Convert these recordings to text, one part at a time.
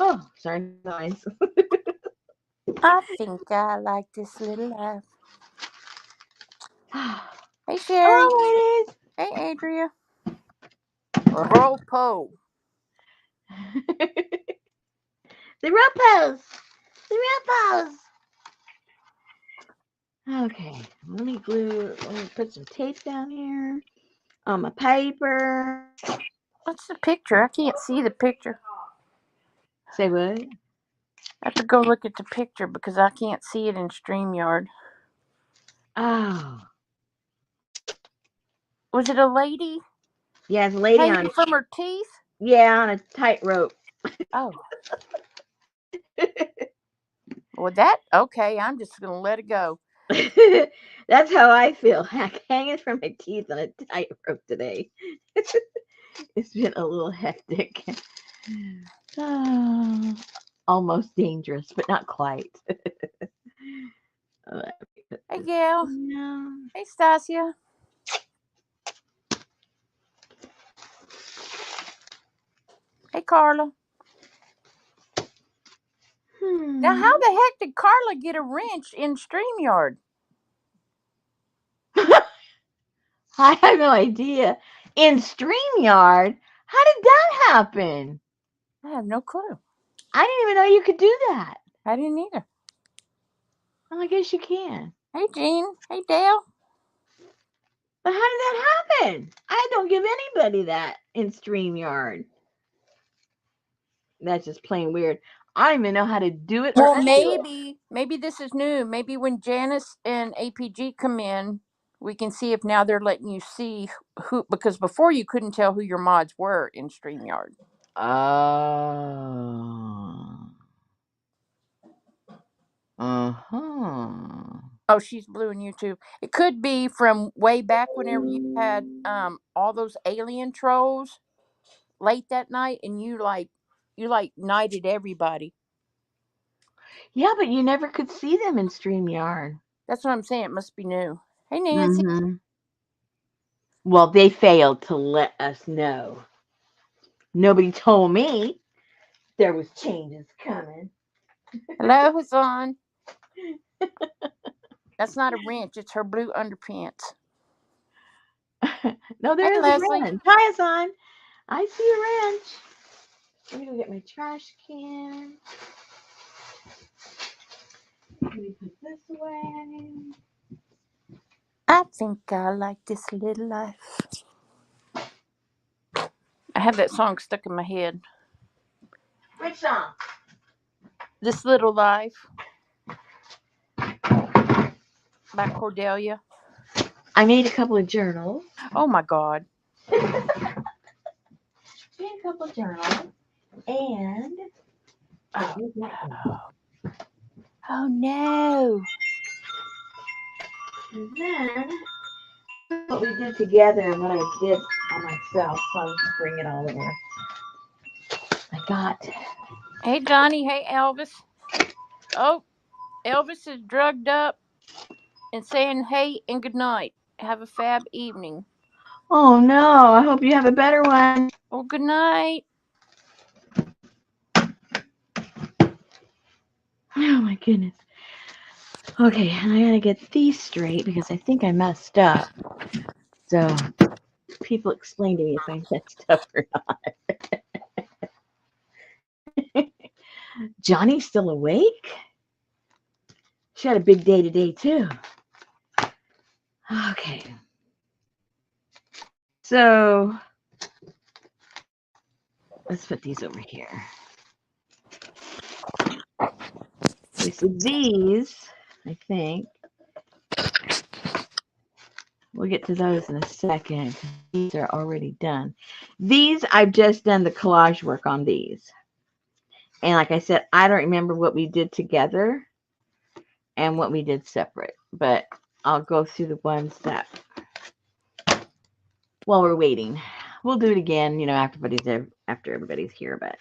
Oh, sorry, noise. I think I like this little life. Hey, Sherry. Hello, ladies. Hey, Adria. Ropo. The Ruppos. The Ruppos. Okay, let me put some tape down here on my paper. What's the picture? I can't see the picture. Say what? I have to go look at the picture because I can't see it in StreamYard. Oh. Was it a lady Yeah, it's a lady hanging from her teeth? on a tightrope. Oh. Well, that, okay, I'm just going to let it go. That's how I feel. Hanging from my teeth on a tightrope today. It's been a little hectic. Almost dangerous, but not quite. Hey, Gail. No. Hey, Stasia. Hey, Carla. Now, how the heck did Carla get a wrench in StreamYard? I have no idea. In StreamYard? How did that happen? I have no clue. I didn't even know you could do that. I didn't either. Well, I guess you can. Hey, Jean. Hey, Dale. But how did that happen? I don't give anybody that in StreamYard. That's just plain weird. I don't even know how to do it or Well, undo it. maybe this is new. Maybe when Janice and APG come in, we can see if now they're letting you see who, because before you couldn't tell who your mods were in StreamYard. Oh. Uh-huh. Oh, she's blue in YouTube. It could be from way back whenever you had all those alien trolls late that night, and you knighted everybody. Yeah, but you never could see them in StreamYard. That's what I'm saying. It must be new. Hey, Nancy. Mm-hmm. Well, they failed to let us know. Nobody told me there was changes coming. Hello, Hassan. That's not a wrench. It's her blue underpants. No, Hey, there is a Leslie. wrench. Hi, Hassan. I see a wrench. Let me go get my trash can. Let me put this away. I think I like this little life. I have that song stuck in my head. Which song? This Little Life by Cordelia. I made a couple of journals. Oh my God. Made a couple of journals. And Oh no. And then what we did together and what I did on myself. So I'll just bring it all over. I got. Hey Johnny. Hey Elvis. Oh, Elvis is drugged up and saying hey and good night. Have a fab evening. Oh no! I hope you have a better one. Well, good night. Oh my goodness. Okay, and I gotta get these straight because I think I messed up. So people explain to me if I messed up or not. Johnny's still awake? She had a big day today too. Okay. So let's put these over here. Okay, so these, I think, we'll get to those in a second. These are already done. These, I've just done the collage work on these. And like I said, I don't remember what we did together and what we did separate. But I'll go through the ones that, while we're waiting. We'll do it again, after everybody's here. But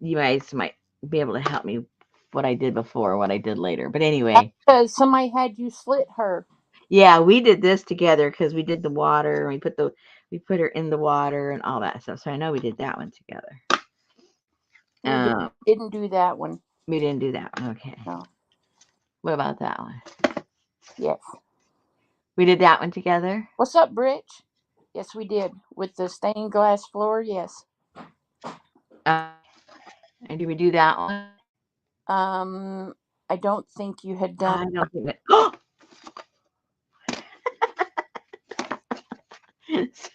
you guys might be able to help me what I did before, what I did later. But anyway. Because somebody had you slit her. Yeah, we did this together because we did the water and we put her in the water and all that stuff. So I know we did that one together. We didn't do that one. We didn't do that one. Okay. No. What about that one? Yes. We did that one together. What's up, Britch? Yes, we did with the stained glass floor. Yes. And did we do that one? I don't think you had done. I don't think that.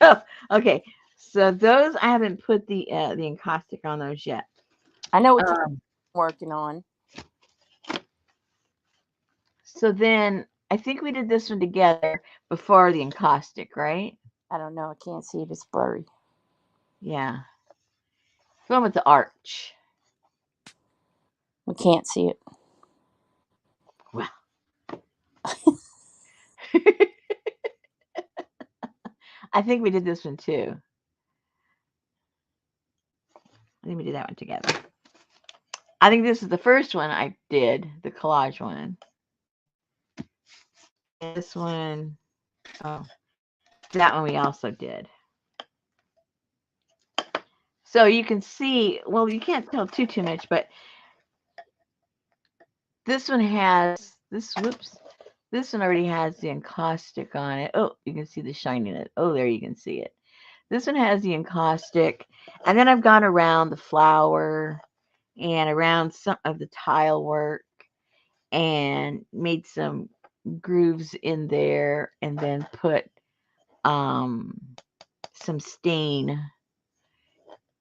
So okay, so those I haven't put the encaustic on those yet. I know what you're working on. So then I think we did this one together before the encaustic, right? I don't know. I can't see it. It's blurry. Yeah. The one with the arch. We can't see it. Well. I think we did this one too. I think we did that one together. I think this is the first one I did, the collage one. And this one, oh, that one we also did. So you can see, well, you can't tell too much, but this one has, this one already has the encaustic on it. Oh, you can see the shine in it. Oh, there you can see it. This one has the encaustic. And then I've gone around the flower and around some of the tile work and made some grooves in there and then put some stain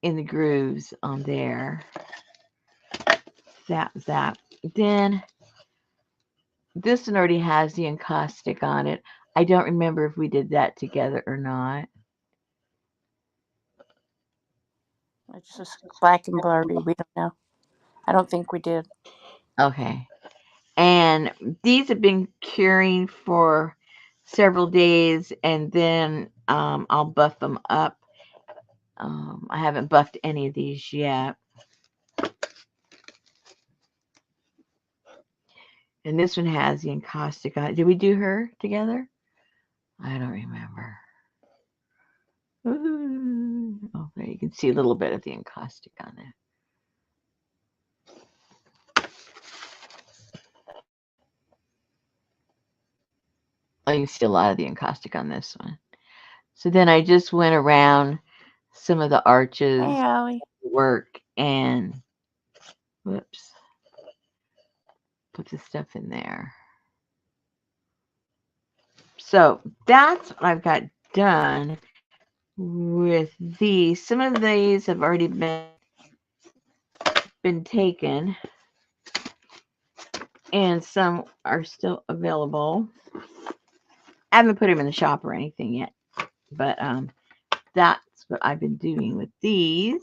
in the grooves on there. That. Then this one already has the encaustic on it. I don't remember if we did that together or not. It's just black and blurry. We don't know. I don't think we did. Okay. And these have been curing for several days, and then I'll buff them up. I haven't buffed any of these yet. And this one has the encaustic on it. Did we do her together? I don't remember. Oh, there you can see a little bit of the encaustic on there. Oh, you can see a lot of the encaustic on this one. So then I just went around some of the arches, Hey, Allie. work, and whoops, put the stuff in there. So that's what I've got done with these. Some of these have already been taken, and some are still available. I haven't put them in the shop or anything yet, but that's what I've been doing with these.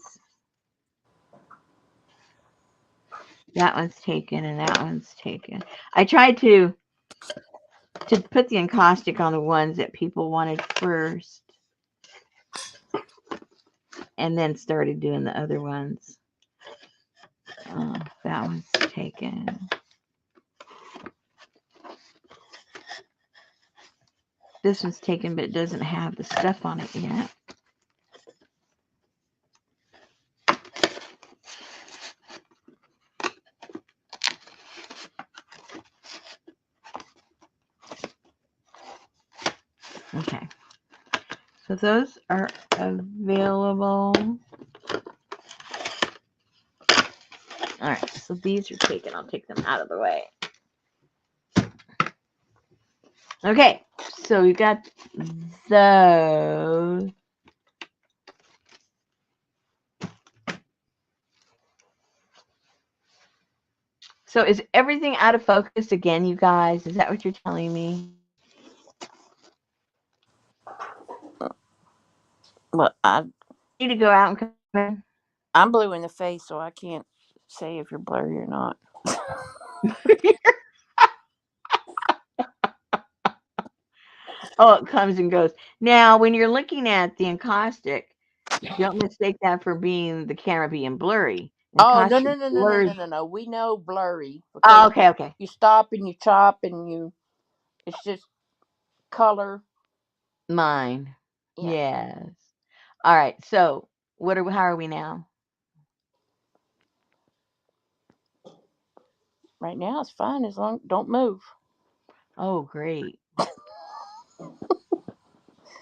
That one's taken and that one's taken. I tried to put the encaustic on the ones that people wanted first, and then started doing the other ones. That one's taken. This one's taken, but it doesn't have the stuff on it yet. Okay. So those are available. All right, so these are taken. I'll take them out of the way. Okay, so we got those. So is everything out of focus again, you guys? Is that what you're telling me? Well, I Need to go out and come in? I'm blue in the face, so I can't say if you're blurry or not. Oh, it comes and goes. Now, when you're looking at the encaustic, don't mistake that for being the camera being blurry. Oh, no, Encaustic no, no, no, no, blurs. no, no, no. We know blurry Oh, because okay, okay. you stop and you chop and you. It's just color. Mine. Yeah. Yes. All right. So how are we now? Right now it's fine as long don't move. Oh, great.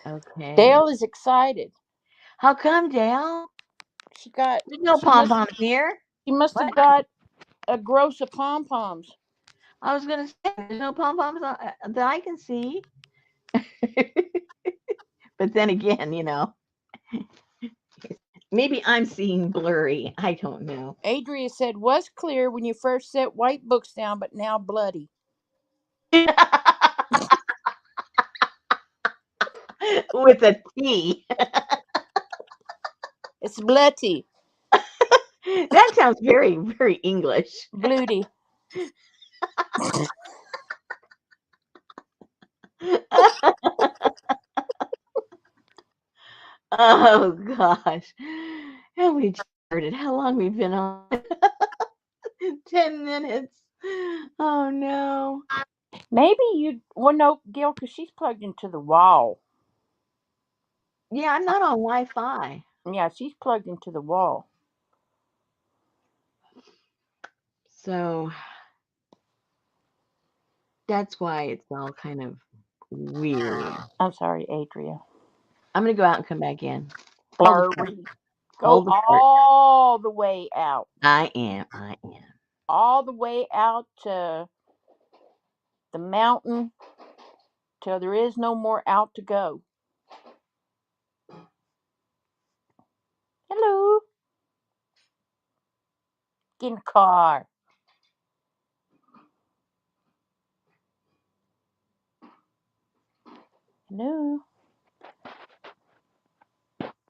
Okay. Dale is excited. How come, Dale? She got There's no she pom must poms here. she must What? have got a gross of pom poms. I was gonna say there's no pom poms that I can see. But then again, maybe I'm seeing blurry. I don't know. Adria said was clear when you first set white books down, but now bloody. With a T. It's bloody. That sounds very, very English. Bloody. Oh gosh. And we started. How long we've been on? 10 minutes. Oh no. Maybe no, Gil, because she's plugged into the wall. Yeah, I'm not on Wi-Fi. Yeah, she's plugged into the wall. So that's why it's all kind of weird. I'm sorry, Adria. I'm gonna go out and come back in. Hold the fort. Blurry. Go Hold the fort. all the way out. I am. I am. All the way out to the mountain till there is no more out to go. Hello. Get in the car. Hello.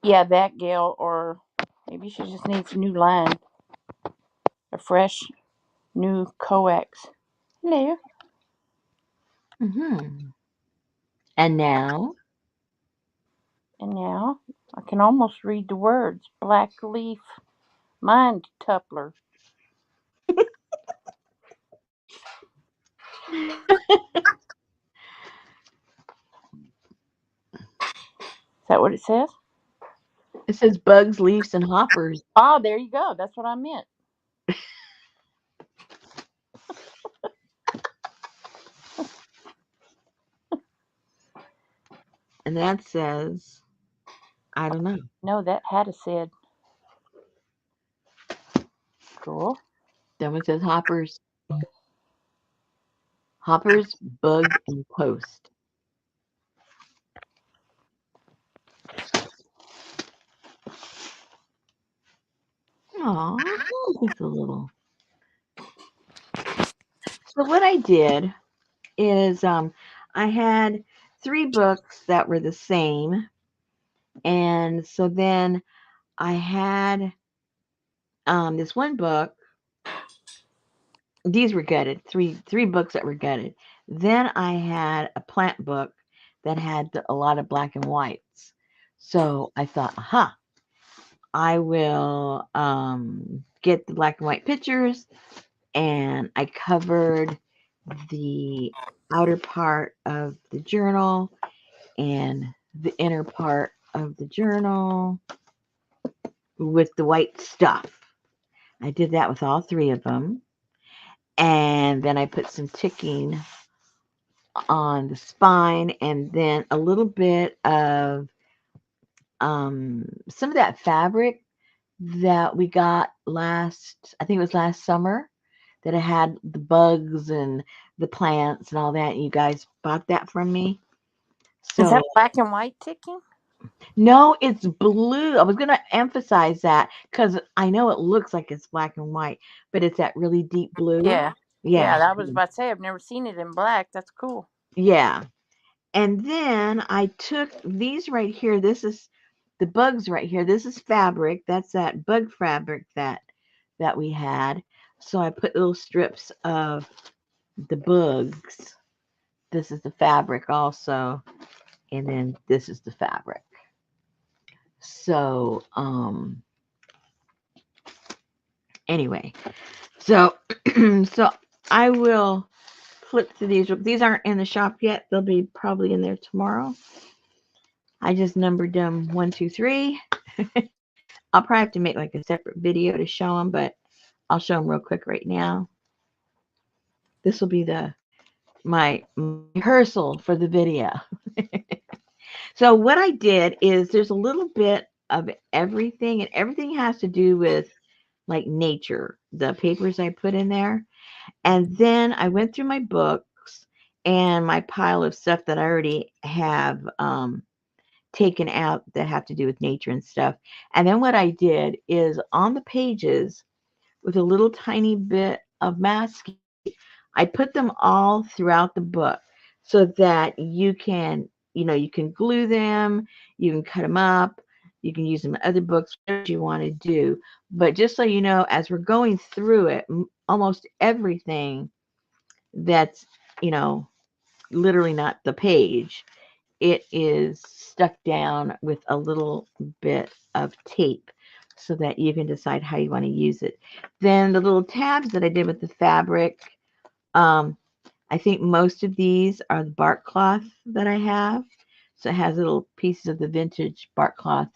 Yeah, that Gail, or maybe she just needs a new line. A fresh new coax. Hello. Mm-hmm. And now, And now I can almost read the words. Black leaf mind tupler. Is that what it says? it says bugs, leaves, and hoppers. Ah, there you go. That's what I meant. And that says, I don't know. No, that had a said. Cool. That one says hoppers. Hoppers, bug, and post. Aw, just a little. So what I did is I had 3 books that were the same. And so then I had this one book. These were gutted. Three books that were gutted. Then I had a plant book that had a lot of black and whites. So I thought, aha, I will get the black and white pictures, and I covered the outer part of the journal and the inner part of the journal with the white stuff. I did that with all 3 of them. And then I put some ticking on the spine, and then a little bit of some of that fabric that we got I think it was last summer, that it had the bugs and the plants and all that. And you guys bought that from me. Is So that black and white ticking? no, it's blue. I was going to emphasize that because I know it looks like it's black and white, but it's that really deep blue. Yeah. Yeah, Yeah. I was about to say I've never seen it in black. That's cool. Yeah. And then I took these right here. This is the bugs right here. This is fabric. That's that bug fabric that we had. So I put little strips of the bugs. This is the fabric also. And then this is the fabric. So anyway. So so I will flip through these. These aren't in the shop yet. They'll be probably in there tomorrow. I just numbered them 1, 2, 3. I'll probably have to make like a separate video to show them, but I'll show them real quick right now. This will be my rehearsal for the video. So what I did is there's a little bit of everything, and everything has to do with like nature, the papers I put in there. And then I went through my books and my pile of stuff that I already have taken out that have to do with nature and stuff. And then what I did is on the pages with a little tiny bit of masking, I put them all throughout the book so that you can, you can glue them, you can cut them up, you can use them in other books, whatever you want to do. But just so you know, as we're going through it, almost everything that's, literally not the page, it is stuck down with a little bit of tape so that you can decide how you want to use it. Then the little tabs that I did with the fabric, I think most of these are the bark cloth that I have. So it has little pieces of the vintage bark cloth,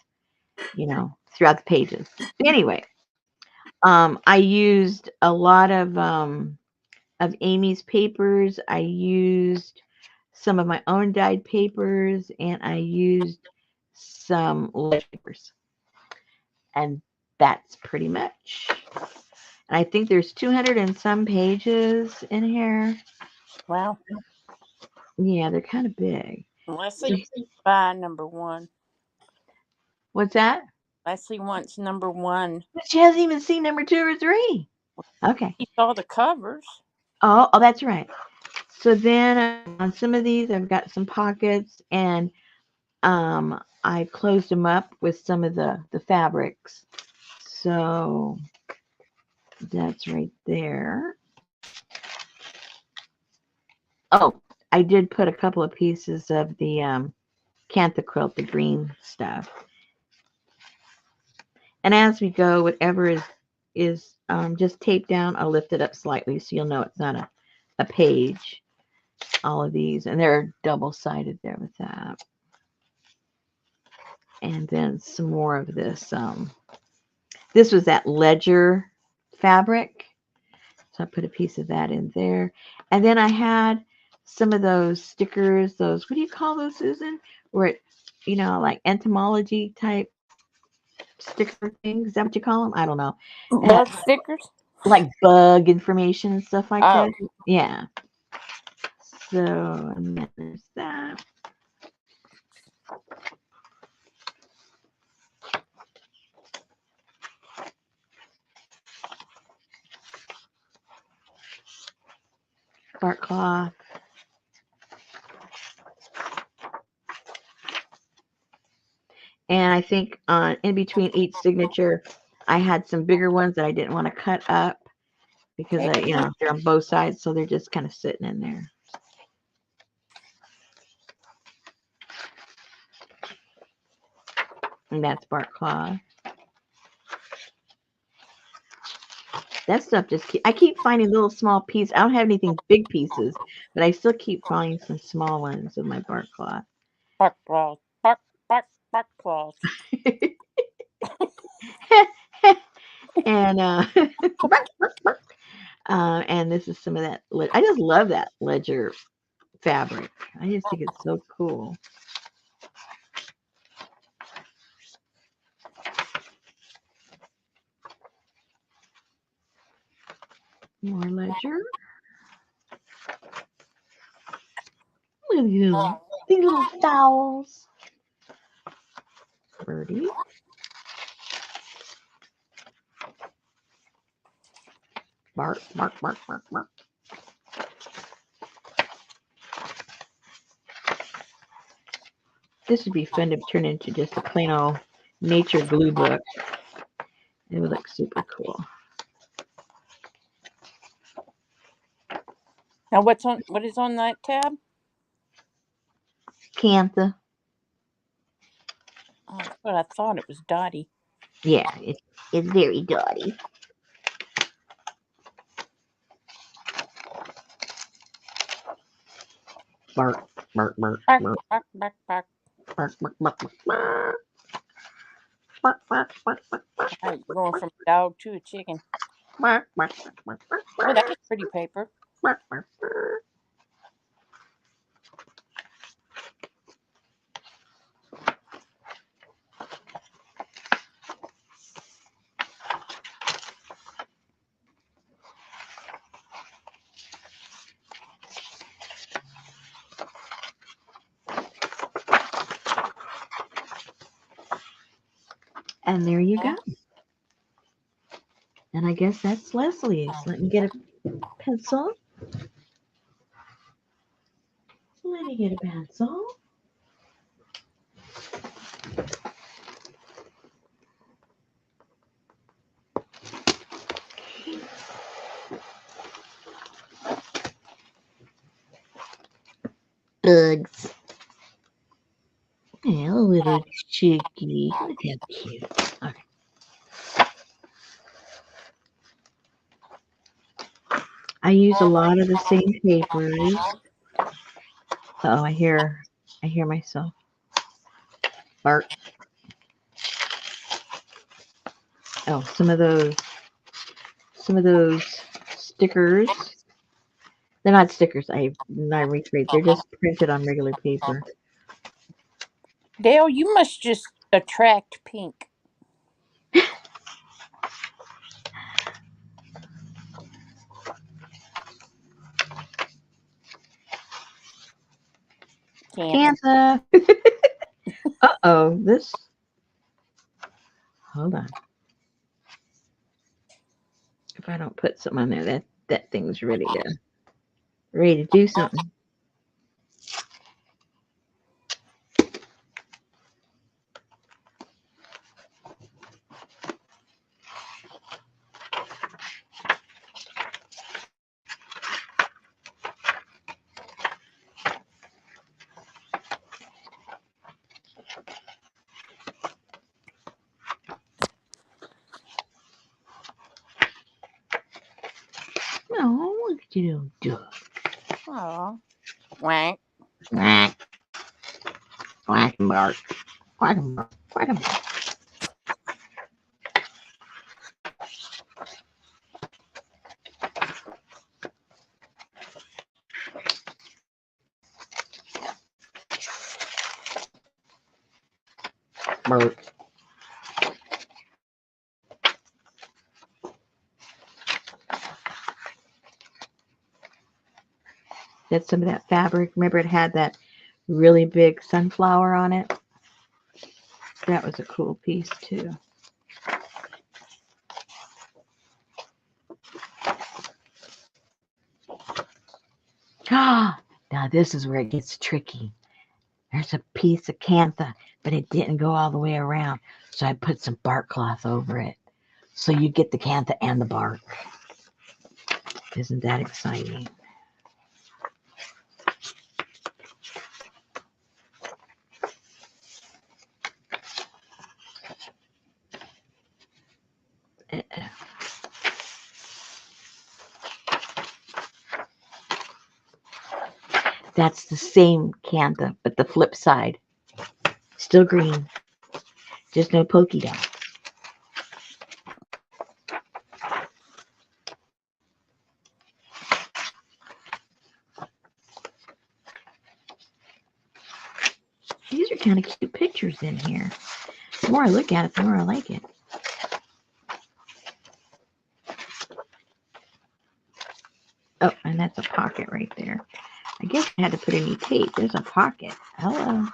throughout the pages. But anyway, I used a lot of Amy's papers. I used some of my own dyed papers, and I used some ledger papers. And that's pretty much. And I think there's 200 and some pages in here. Wow. Yeah, they're kind of big. Leslie, bye, number 1. What's that? Leslie wants number 1. But she hasn't even seen number 2 or 3. Okay. She saw the covers. Oh, that's right. So then on some of these, I've got some pockets, and I closed them up with some of the fabrics. So that's right there. Oh, I did put a couple of pieces of the Cantha quilt, the green stuff. And as we go, whatever is just taped down, I'll lift it up slightly so you'll know it's not a page. All of these, and they're double-sided there with that. And then some more of this. This was that ledger fabric. So I put a piece of that in there. And then I had some of those stickers, what do you call those, Susan? Where it, like entomology type sticker things. Is that what you call them? I don't know. Bug stickers? Like bug information and stuff like that. Oh. Yeah. So, and then there's that. Bark cloth. And I think in between each signature, I had some bigger ones that I didn't want to cut up because they're on both sides, so they're just kind of sitting in there. And that's bark cloth. That stuff I keep finding little small pieces. I don't have anything big pieces, but I still keep finding some small ones of my bark cloth. Bark cloth. Bark cloth. And and this is some of that. I just love that ledger fabric. I just think it's so cool. More ledger. Look at these little fowls. Birdie. Bark, bark, bark, bark, bark. This would be fun to turn into just a plain old nature glue book. It would look super cool. Now what is on that tab? Cantha. Oh, that's what I thought. It was Dottie. Yeah, it's very dotty. Bark, bark, bark, Bark, bark, bark, bark, bark. bark, bark, bark, bark, bark. Bark, bark, bark, bark, bark, All right, going from a dog to a chicken. bark, bark, bark, bark, Oh, that was pretty paper. bark, bark, bark. And there you go. And I guess that's Leslie's. Let me get a pencil. Let me get a pencil. Bugs. Yeah, little chickie. Look how cute. Okay. I use a lot of the same papers. Oh, I hear myself. Bark. Oh, some of those stickers. They're not stickers. I recreate. They're just printed on regular paper. Dale, you must just attract pink. Can't. Cantha. Uh-oh. This. Hold on. If I don't put something on there, that thing's ready to do something. Oh, look at you little duck. Aw. Wank. Quack. Quack and bark. Quack and bark. Quack and bark. Bark. That's some of that fabric. Remember, it had that really big sunflower on it. That was a cool piece too. Ah, now this is where it gets tricky. There's a piece of cantha, but it didn't go all the way around. So I put some bark cloth over it. So you get the cantha and the bark. Isn't that exciting? That's the same cantha, but the flip side. Still green, just no polka dots. These are kind of cute pictures in here. The more I look at it, the more I like it. Oh, and that's a pocket right there. I guess I had to put any tape. There's a pocket. Hello.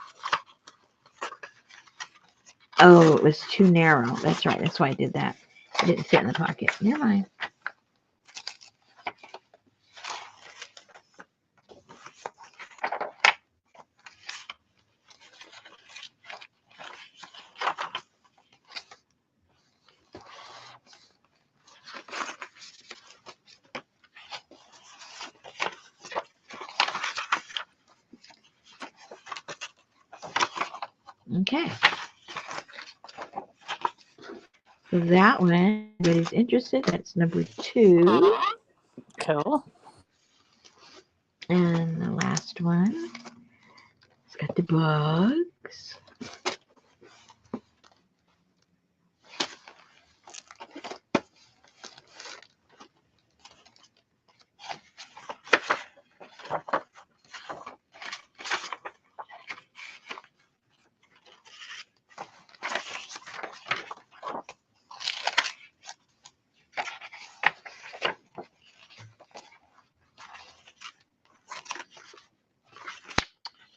Oh, it was too narrow. That's right. That's why I did that. It didn't fit in the pocket. Never mind. Okay. So that one, everybody's interested. That's number 2. Cool. And the last one, it's got the bugs.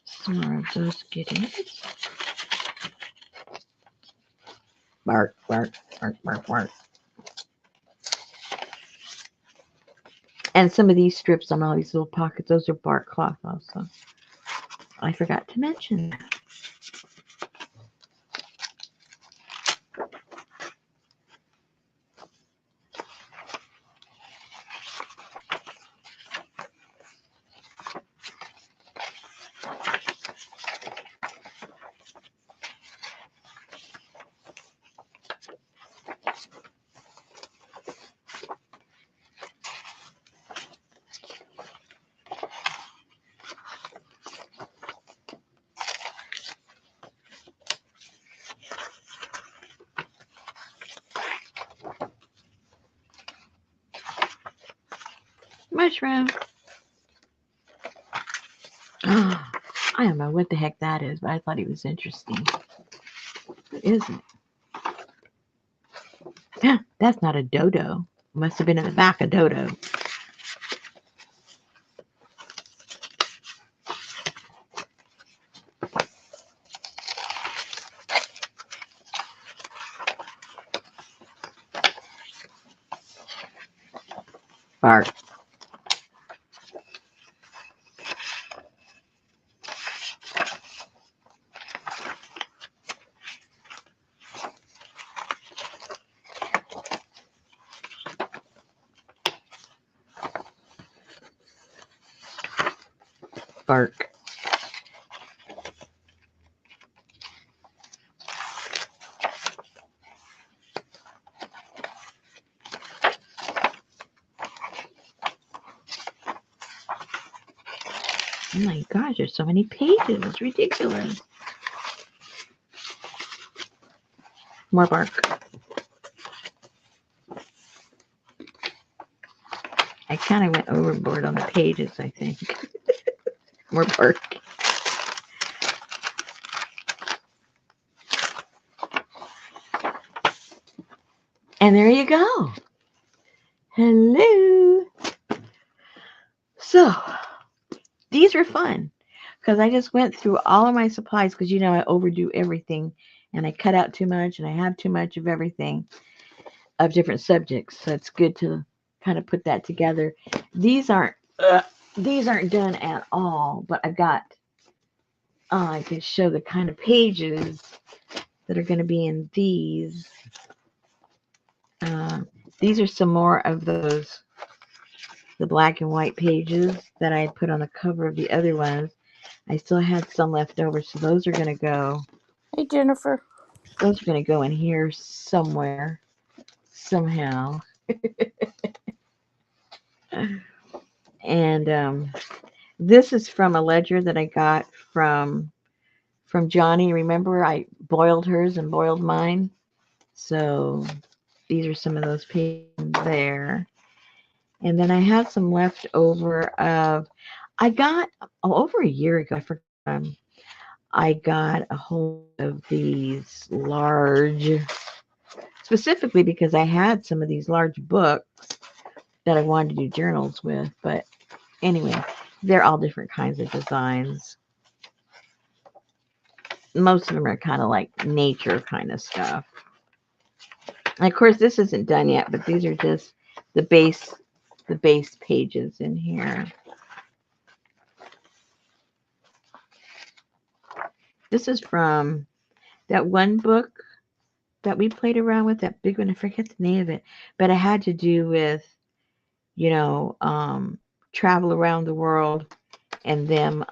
Some more of those goodies. Bark, bark, bark, bark, bark. And some of these strips on all these little pockets, those are bark cloth also. I forgot to mention that. Mushroom. Oh, I don't know what the heck that is, but I thought it was interesting. What is it? Yeah, that's not a dodo. Must have been in the back of dodo. Bark. Bark. Oh my gosh, there's so many pages. It's ridiculous. More bark. I kind of went overboard on the pages, I think. More bark. And there you go. Hello. So, these were fun because I just went through all of my supplies because you know I overdo everything and I cut out too much and I have too much of everything of different subjects. So it's good to kind of put that together. These aren't done at all, but I've got I can show the kind of pages that are going to be in these. These are some more of those the black and white pages that I had put on the cover of the other ones. I still had some left over, so those are going to go. Hey, Jennifer. Those are going to go in here somewhere, somehow. And this is from a ledger that I got from Johnny. Remember, I boiled hers and boiled mine. So these are some of those pages there. And then I had some left over of. I got over a year ago. I forgot. I got a hold of these large, specifically because I had some of these large books that I wanted to do journals with. But anyway, they're all different kinds of designs. Most of them are kind of like nature kind of stuff. And of course, this isn't done yet, but these are just the base pages in here. This is from that one book that we played around with, that big one. I forget the name of it, but it had to do with, you know, travel around the world and them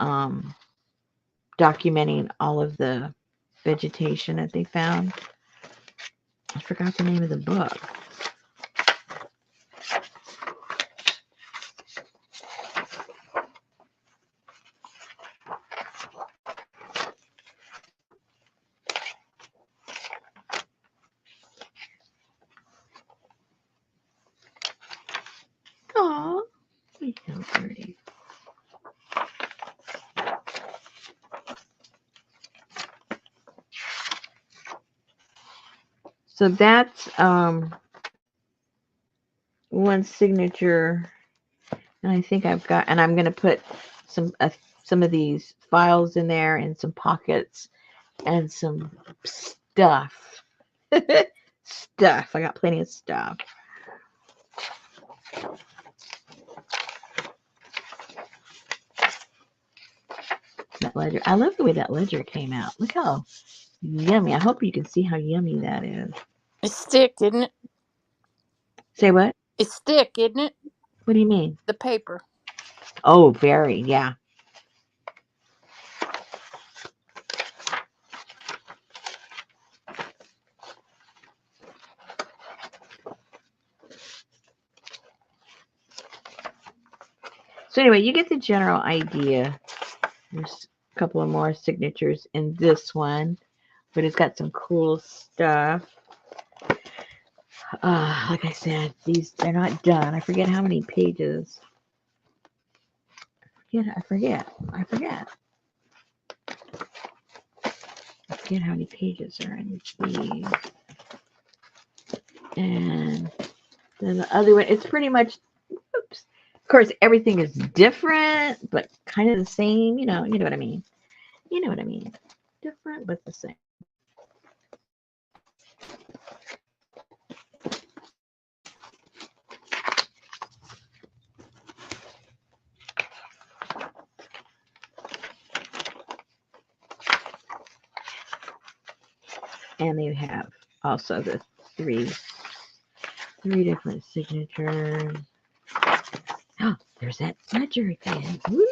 documenting all of the vegetation that they found. I forgot the name of the book. 4:30. So that's one signature, and I think I've got, and I'm going to put some of these files in there and some pockets and some stuff. Stuff. I got plenty of stuff. That ledger. I love the way that ledger came out. Look how yummy. I hope you can see how yummy that is. It's thick, isn't it? Say what? It's thick, isn't it? What do you mean? The paper. Oh, very. Yeah. So anyway, you get the general idea. There's a couple of more signatures in this one, but it's got some cool stuff. Like I said, they're not done. I forget how many pages. I forget how many pages are in these. And then the other one, it's pretty much, oops. Of course, everything is different, but kind of the same. You know what I mean. You know what I mean. Different, but the same. And they have also the three different signatures. Oh, there's that ledger again. Woo!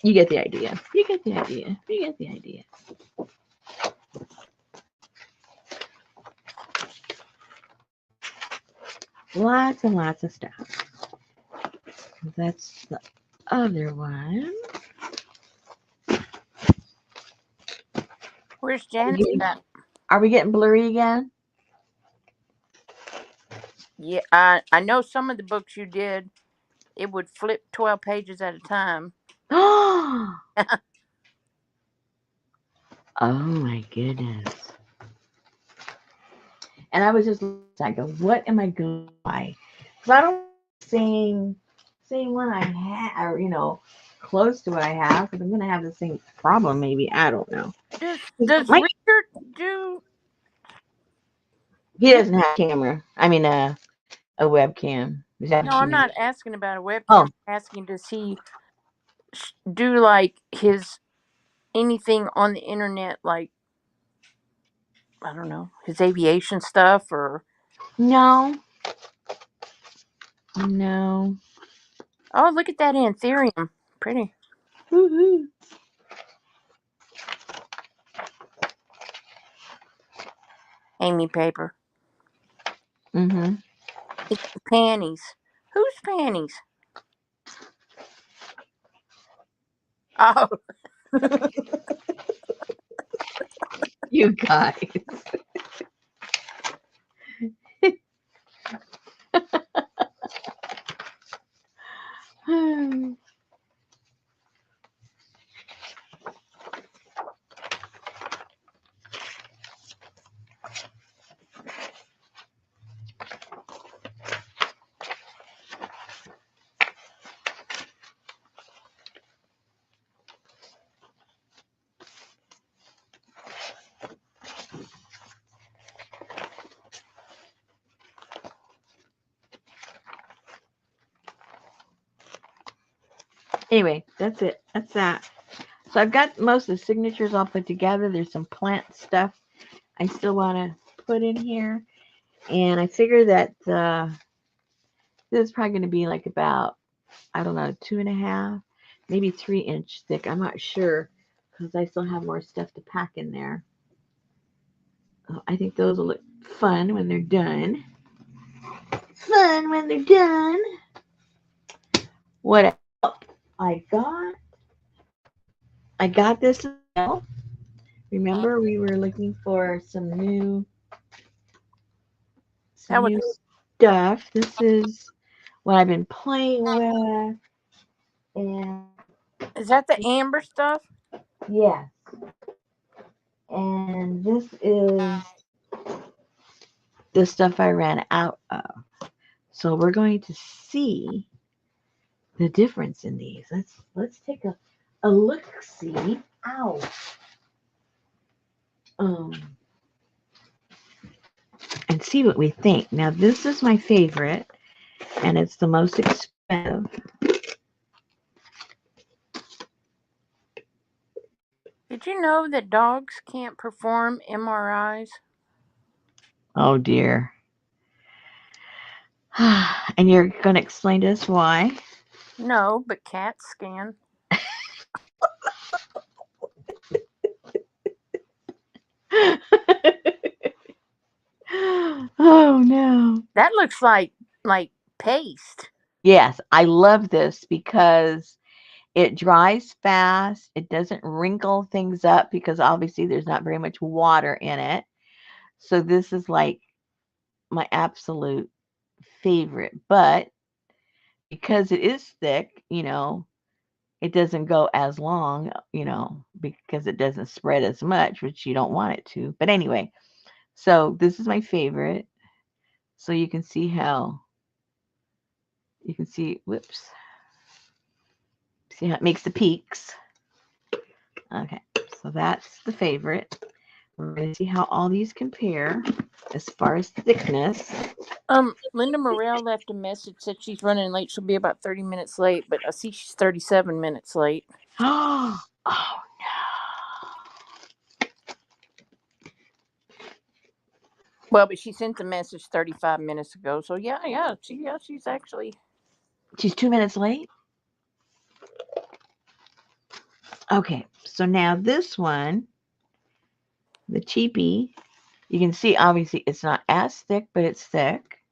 You get the idea. You get the idea. You get the idea. Lots and lots of stuff. That's the other one. Where's Janice at? Are we getting blurry again? Yeah, I know some of the books you did, it would flip 12 pages at a time. Oh my goodness. And I was just, I go, what am I going to buy? Because I don't same one I had, or close to what I have, because I'm going to have the same problem maybe. I don't know. Does Richard do? He doesn't have a camera. I mean, a webcam. Is that No, what you I'm mean? not asking about a webcam. Oh. I'm asking, does he do like his anything on the internet, like, I don't know, his aviation stuff or? No. No. Oh, look at that anthurium. Pretty. Woo-hoo. Amy paper. Mm-hmm. It's the panties. Whose panties? Oh, You guys. Anyway, that's it. That's that. So I've got most of the signatures all put together. There's some plant stuff I still want to put in here. And I figure that this is probably going to be like about, I don't know, 2.5, maybe 3-inch thick. I'm not sure because I still have more stuff to pack in there. I think those will look fun when they're done. Fun when they're done. What else I got? I got this as well. Remember, we were looking for That some was new stuff. This is what I've been playing with, and is that the amber stuff? yes, and this is the stuff I ran out of. So we're going to see the difference in these. Let's take a look see. Ow. Um, and see what we think. Now this is my favorite, and it's the most expensive. Did you know that dogs can't perform MRIs? Oh dear. And you're going to explain to us why? No, but cats can. Oh no. That looks like paste. Yes, I love this because it dries fast. It doesn't wrinkle things up because obviously there's not very much water in it. So this is like my absolute favorite. But because it is thick, it doesn't go as long, because it doesn't spread as much, which you don't want it to. But anyway, so this is my favorite. So you can see, whoops, see how it makes the peaks. Okay, so that's the favorite. We're going to see how all these compare as far as thickness. Linda Morel left a message, said she's running late. She'll be about 30 minutes late, but I see she's 37 minutes late. Oh, Well, but she sent the message 35 minutes ago. So she's actually. she's 2 minutes late. Okay, so now this one, the cheapie, you can see obviously it's not as thick, but it's thick.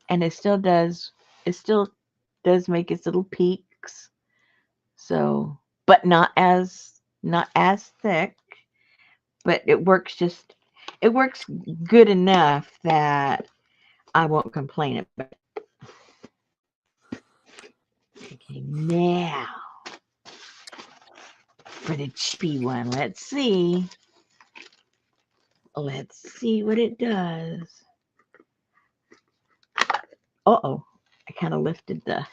And it still does make its little peaks. So, but not as thick, but it works good enough that I won't complain about it. Okay, now for the chippy one, let's see. Let's see what it does. Uh-oh. I kind of lifted the.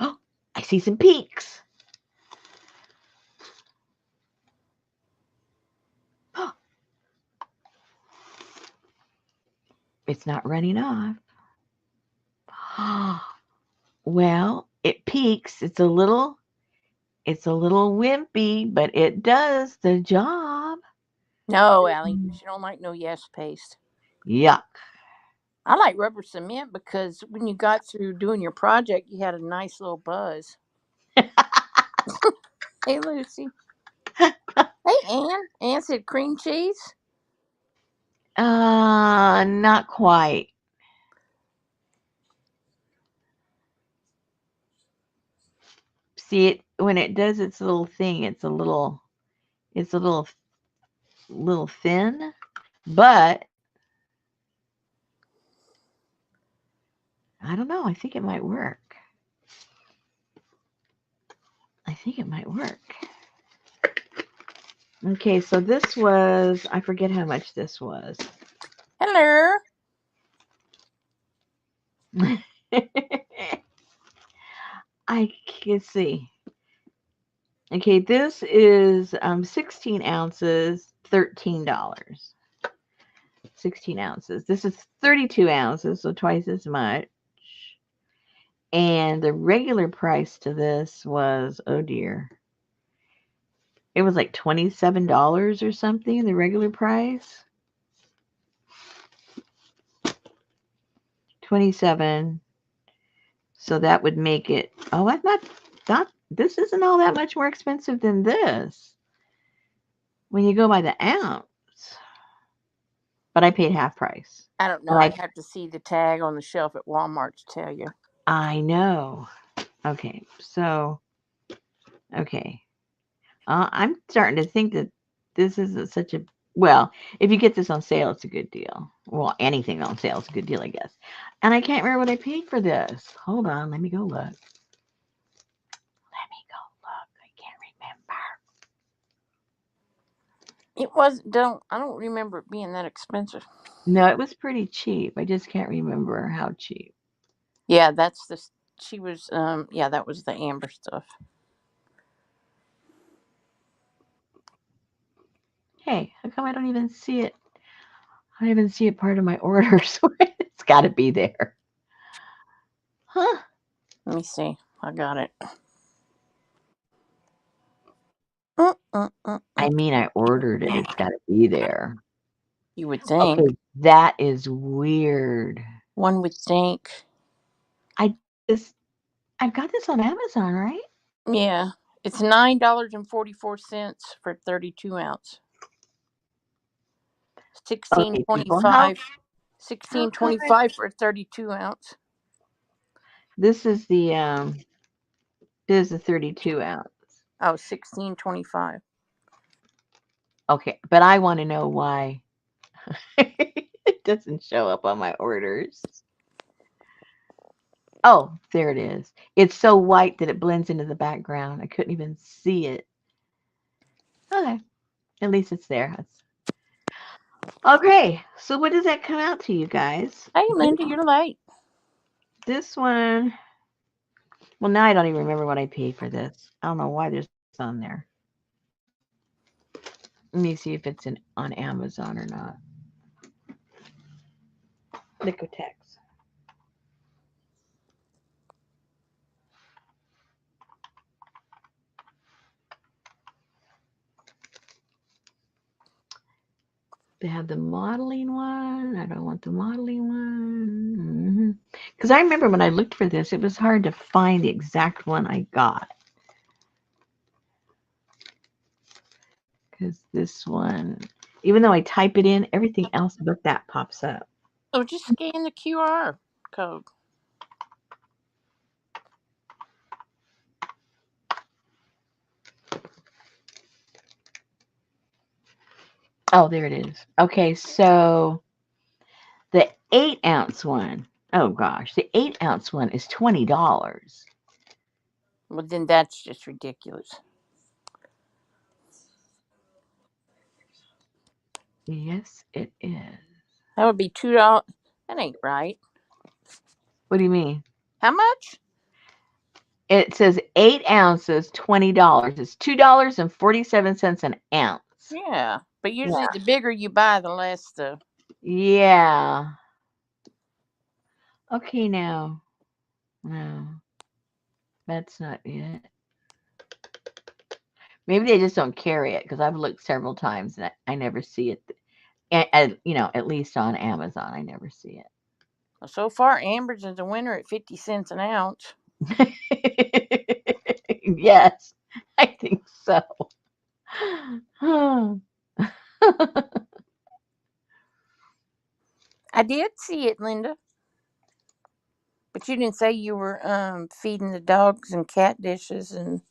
Oh, I see some peaks. Oh, it's not running off. Oh, well, it peaks. It's a little wimpy, but it does the job. No, Allie, she don't like no yes paste. Yuck. I like rubber cement because when you got through doing your project, you had a nice little buzz. Hey, Lucy. Hey, Ann. Ann said cream cheese. Not quite. See it when it does its little thing. It's a little thin, but I don't know. I think it might work. I think it might work. Okay, so I forget how much this was. Hello. I can see. Okay, this is 16 ounces, $13. 16 ounces. This is 32 ounces, so twice as much. And the regular price to this was, oh dear, it was like $27 or something, the regular price. 27. So that would make it, oh, that's not, this isn't all that much more expensive than this when you go by the ounce. But I paid half price. I don't know. But I'd have to see the tag on the shelf at Walmart to tell you. I know. Okay, so okay, I'm starting to think that this isn't such a well. If you get this on sale, it's a good deal. Well, anything on sale is a good deal, I guess. And I can't remember what I paid for this. Hold on, let me go look. Let me go look. I can't remember. It was don't I don't remember it being that expensive. No, it was pretty cheap. I just can't remember how cheap. Yeah, that's the she was yeah, that was the amber stuff. Hey, how come I don't even see it? I don't even see it part of my order, so it's got to be there. Huh? Let me see. I got it. Mm, mm, mm, I mm. mean, I ordered it. It's got to be there. You would think. Okay, that is weird. One would think. I just I got this on Amazon, right? Yeah. It's $9.44 for 32 ounce. Sixteen Okay, twenty people, how five. how Sixteen come twenty five for 32 ounce. this is the 32 ounce. Oh, 16.25. Okay, but I want to know why it doesn't show up on my orders. Oh, there it is. It's so white that it blends into the background. I couldn't even see it. Okay, at least it's there. Okay, so what does that come out to you guys? Hey, Linda, you're late. This one, well, now I don't even remember what I paid for this. I don't know why there's this on there. Let me see if it's on Amazon or not. Liquitex. They have the modeling one. I don't want the modeling one. Because I remember when I looked for this, it was hard to find the exact one I got. Because this one, even though I type it in, everything else but that pops up. Oh, just scan the QR code. Oh, there it is. Okay, so the 8-ounce one. Oh gosh, the 8-ounce one is $20. Well, then that's just ridiculous. Yes, it is. That would be $2. That ain't right. What do you mean? How much? It says 8 ounces, $20. It's $2.47 an ounce. Yeah, but Yeah. usually the bigger you buy, the less the. Yeah. Okay, now. No, that's not it. Maybe they just don't carry it because I've looked several times and I never see it. At least on Amazon, I never see So far, Amber's is the winner at 50 cents an ounce. it. Yes, I think so. I did see it, Linda, but you didn't say you were feeding the dogs and cat dishes and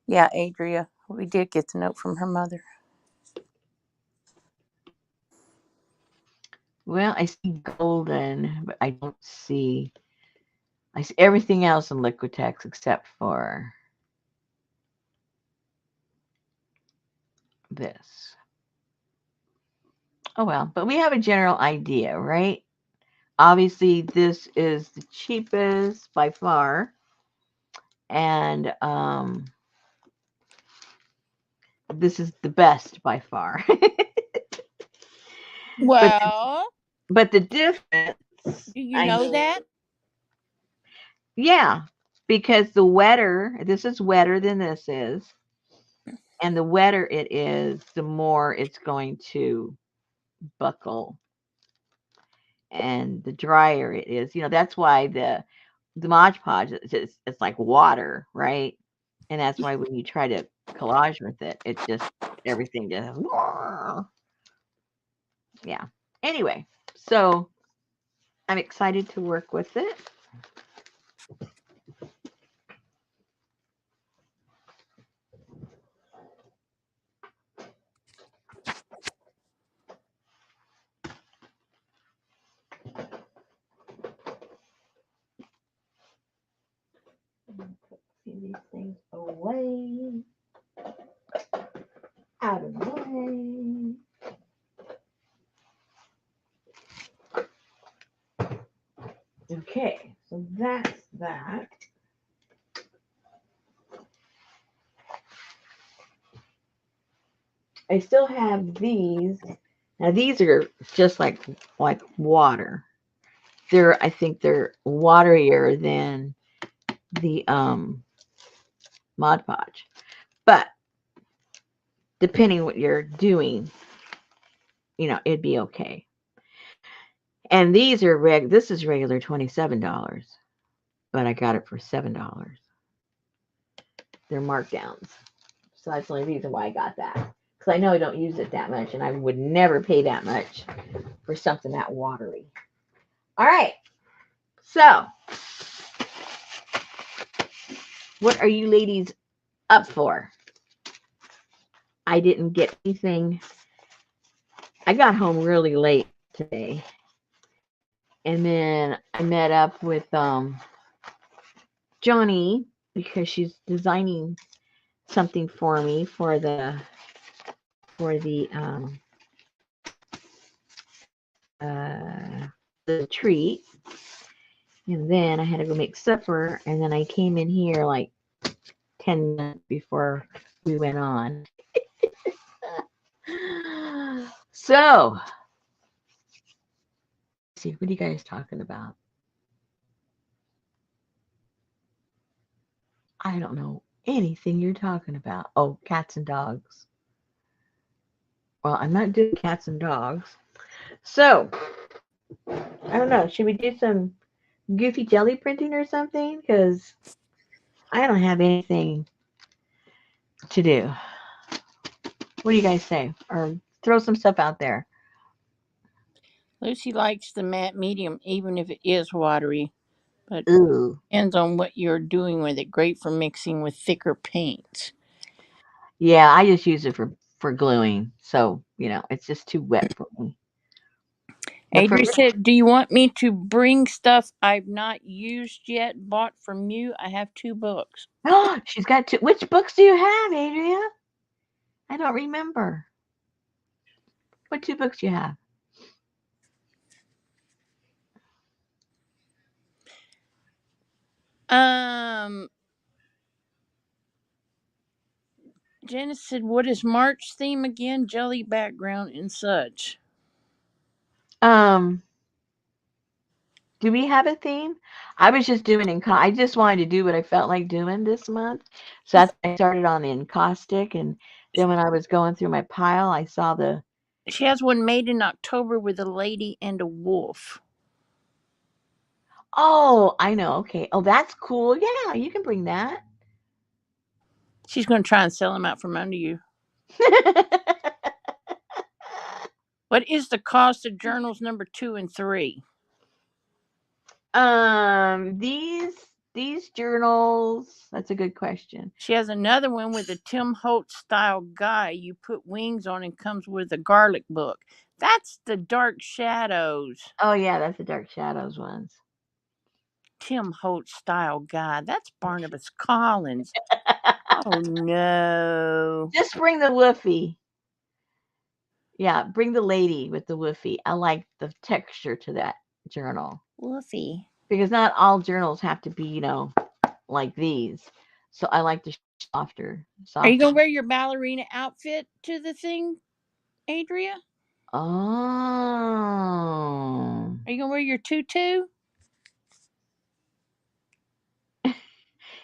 yeah, Adria. We did get the note from her mother. Well, I see golden, but I don't see. I see everything else in Liquitex except for this. Oh well, but we have a general idea, right? Obviously, this is the cheapest by far, and this is the best by far. but Well, but the difference, do you I know mean, that? yeah, because the wetter, this is wetter than this is, and the wetter it is, the more it's going to buckle, and the drier it is. That's why the Mod Podge it's like water, right? And that's why when you try to collage with it, it just everything just yeah. Anyway, so I'm excited to work with it. these things away. Out of the way. Okay, so that's that. I still have these. Now these are just like water. I think they're waterier than the Mod Podge. But depending what you're doing, it'd be okay. And these are this is regular $27, but I got it for $7. They're markdowns. So that's the only reason why I got that. Because I know I don't use it that much, and I would never pay that much for something that watery. All right. So, what are you ladies up for? I didn't get anything. I got home really late today. And then I met up with Johnny because she's designing something for me for the treat. And then I had to go make supper, and then I came in here like 10 minutes before we went on. So, let's see, what are you guys talking about? I don't know anything you're talking about. Oh, cats and dogs. Well, I'm not doing cats and dogs. So, I don't know. Should we do some goofy jelly printing or something? Because I don't have anything to do. What do you guys say? Or throw some stuff out there. Lucy likes the matte medium, even if it is watery, but Ooh. depends on what you're doing with it. Great for mixing with thicker paints. Yeah, I just use it for gluing. So, it's just too wet for me. But for Adria said, "Do you want me to bring stuff I've not used yet, bought from you? I have 2 books." oh, she's got two. Which books do you have, Adria? I don't remember. What 2 books do you have? Um, Janice said, "What is March theme again? Jelly background and such." Um, do we have a theme? I was just doing I just wanted to do what I felt like doing this month. So I started on the encaustic, and then when I was going through my pile, I saw the She has one made in October with a lady and a wolf. Oh, I know. Okay. Oh, that's cool. Yeah, you can bring that. She's going to try and sell them out from under you. What is the cost of journals number 2 and 3? These journals, that's a good question. She has another one with a Tim Holtz style guy. You put wings on and comes with a garlic book. That's the Dark Shadows. Oh yeah, that's the Dark Shadows ones. Tim Holtz style guy. That's Barnabas Collins. Oh no. Just bring the woofy. Yeah, bring the lady with the woofy. I like the texture to that journal. Woofy. Because not all journals have to be, like these. So I like the softer, Are you softer. going to wear your ballerina outfit to the thing, Adria? Oh. Are you going to wear your tutu?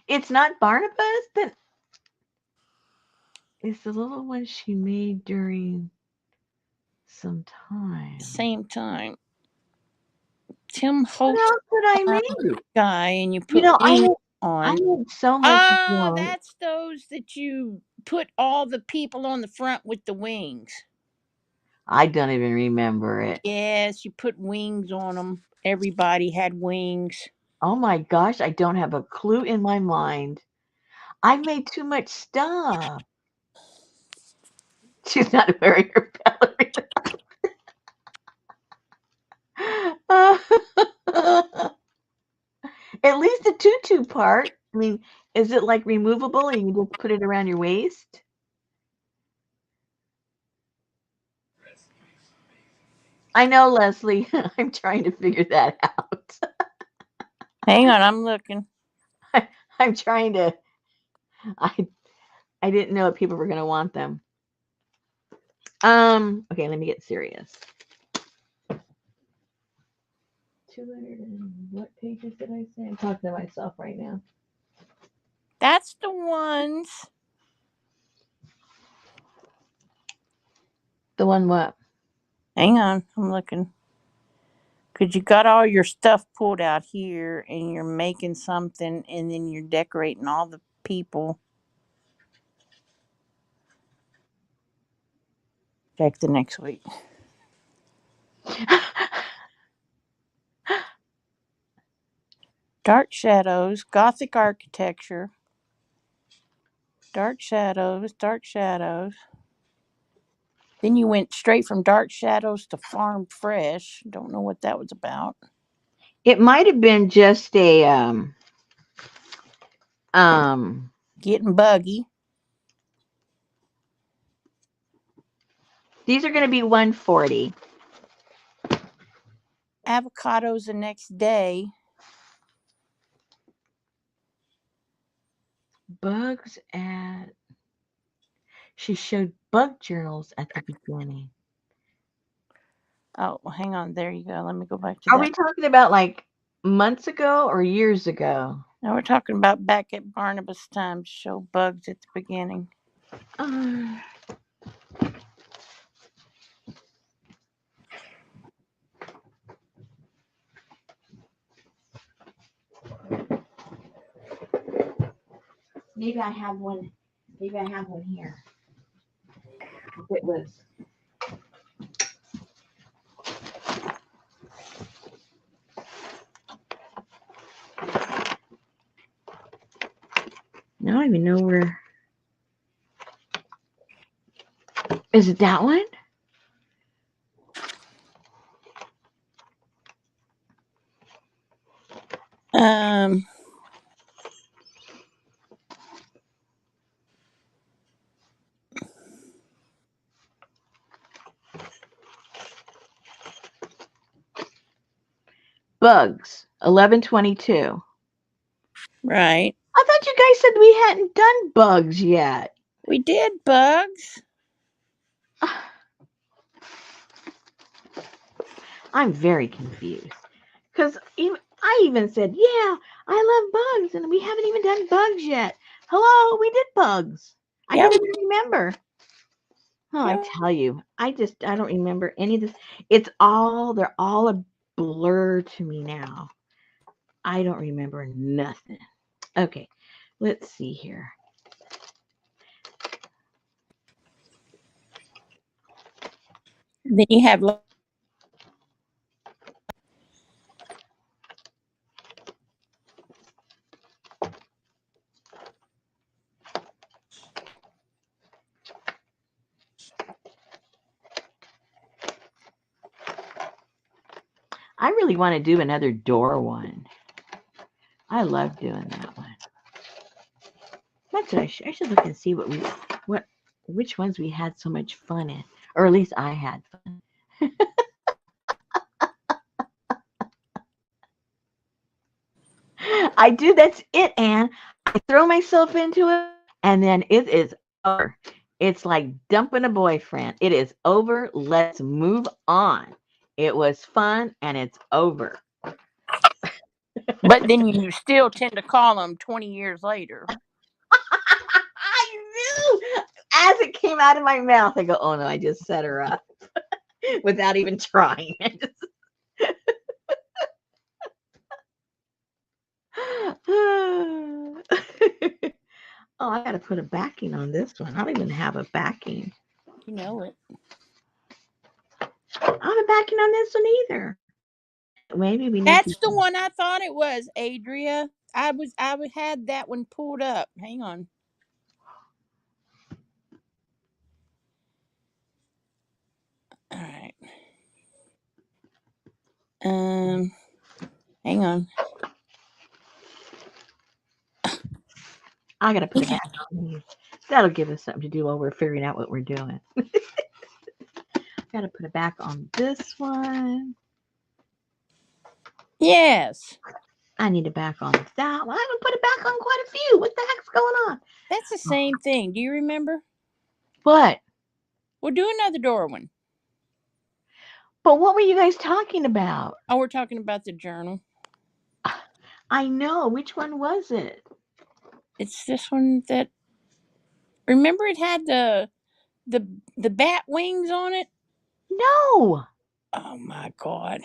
It's not Barnabas, then it's the little one she made during some time. Same time. Tim What Holtz else did I make? guy, and you You put know, I wings made, I on. made so much Ah, more. that's those that you put all the people on the front with the wings. I don't even remember it. Yes, you put wings on them. Everybody had wings. Oh my gosh, I don't have a clue in my mind. I made too much stuff. She's not wearing her ballerina. At least the tutu part. I mean, is it like removable and you just put it around your waist? I know, Leslie. I'm trying to figure that out. Hang on, I'm looking. I'm trying to. I I didn't know if people were gonna want them. Okay, let me get serious. 200 and what pages did I say? I'm talking to myself right now. That's the ones. The one what? Hang on, I'm looking. Because you got all your stuff pulled out here and you're making something and then you're decorating all the people. Check the next week. Dark shadows, Gothic architecture, dark shadows, dark shadows. Then you went straight from dark shadows to farm fresh. Don't know what that was about. It might have been just a um Getting buggy. these are going to be 140. Avocados the next day. Bugs at She showed bug journals at the beginning. Oh, hang on. There you go. Let me go back to Are that. we talking about like months ago or years ago? Now we're talking about back at Barnabas time to show bugs at the beginning. Uh, maybe I have one. Maybe I have one here. It was. I don't even know where. Is it that one? Um, Bugs. 1122. right. I thought you guys said we hadn't done bugs yet. We did bugs. I'm very confused. Because I even said, yeah, I love bugs, and we haven't even done bugs yet. Hello, we did bugs. I Yeah, didn't even remember. Oh, I yeah. tell you, I don't remember any of this. They're all a blur to me now. I don't remember nothing. Okay, let's see here. Then you have I really want to do another door one. I love doing that one. That's what I should look and see which ones we had so much fun in, or at least I had fun. I do. That's it, Anne. I throw myself into it, and then it is over. It's like dumping a boyfriend. It is over. Let's move on. It was fun, and it's over. but then you still tend to call them 20 years later. I knew as it came out of my mouth. I go, "Oh no, I just set her up without even trying." Oh, I got to put a backing on this one. I don't even have a backing. You know it. I don't have a backing on this one either. Maybe we need to. That's the one I thought it was, Adria. I had that one pulled up. Hang on. All right. Um, hang on. I gotta put it back on these. That'll give us something to do while we're figuring out what we're doing. Gotta put it back on this one. Yes. I need to back on that one. I haven't put it back on quite a few. What the heck's going on? That's the same thing. Do you remember? But We'll do another door one. what were you guys talking about? Oh, we're talking about the journal. I know. Which one was it? It's this one that. Remember, it had the the bat wings on it. No. Oh my god!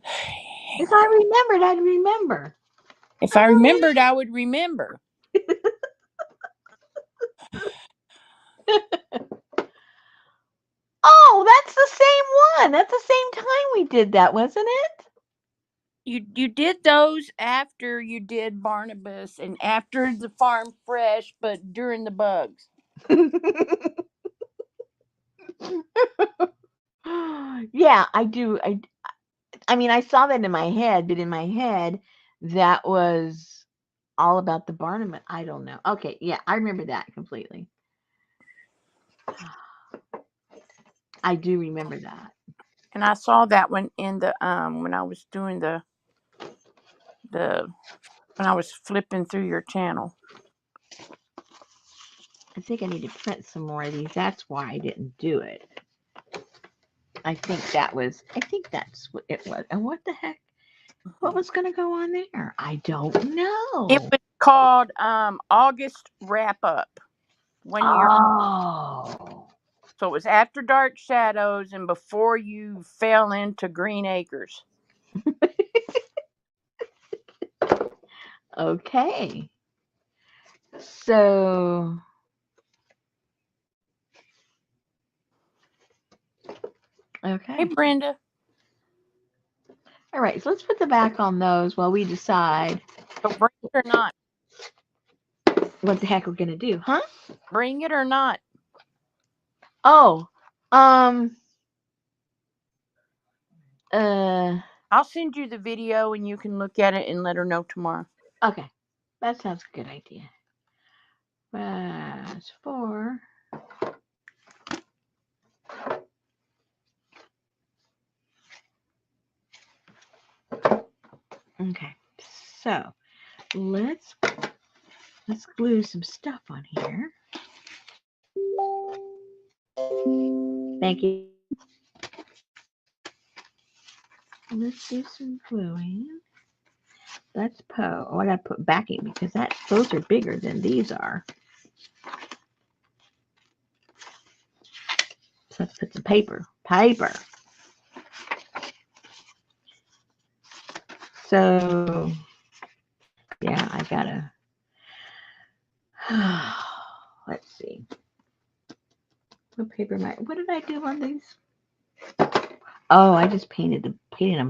Hang If on. I remembered, I'd remember. If I Oh, remembered, I would remember. oh, that's the same one. That's the same time we did that, wasn't You did those after you did Barnabas and after the farm fresh, but during the bugs. it? Yeah, I do. I mean, I saw that in my head, but in my head, that was all about the Barnum. I don't know. Okay, yeah, I remember that completely. I do remember that. And I saw that one in the when I was doing the when I was flipping through your channel. I think I need to print some more of these. That's why I didn't do it. I think that's what it was. And what the heck? What was going to go on there? I don't It know. was called August Wrap Up. 1 year. Oh. So it was after Dark Shadows and before you fell into Green Acres. Okay. So, Hey okay. Brenda, All right. So let's put the back on those while we decide so bring it or not. what the heck we're going to do, huh? Bring it or not. Oh, um, uh, I'll send you the video and you can look at it and let her know tomorrow. okay. That sounds a good idea. That's 4. Okay. So let's glue some stuff on here. Thank you. Let's do some gluing. That's Poe. Oh, I gotta put backing because those are bigger than these are. So let's put some paper. Paper. So yeah, I gotta. Let's see. What paper am I? What did I do on these? Oh, I just painted them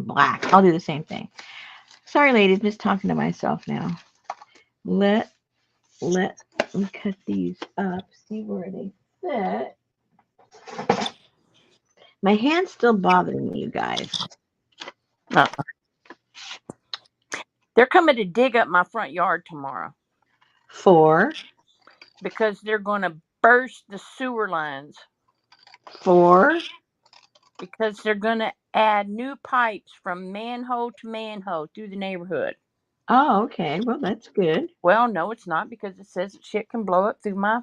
black. I'll do the same thing. Sorry, ladies, just talking to myself now. Let me cut these up. See where they fit. My hand's still bothering me, you guys. No. They're coming to dig up my front yard tomorrow 4, because they're going to burst the sewer lines 4. because they're going to add new pipes from manhole to manhole through the neighborhood. Oh, okay. Well, that's good. Well, no, it's not because it says that shit can blow up through my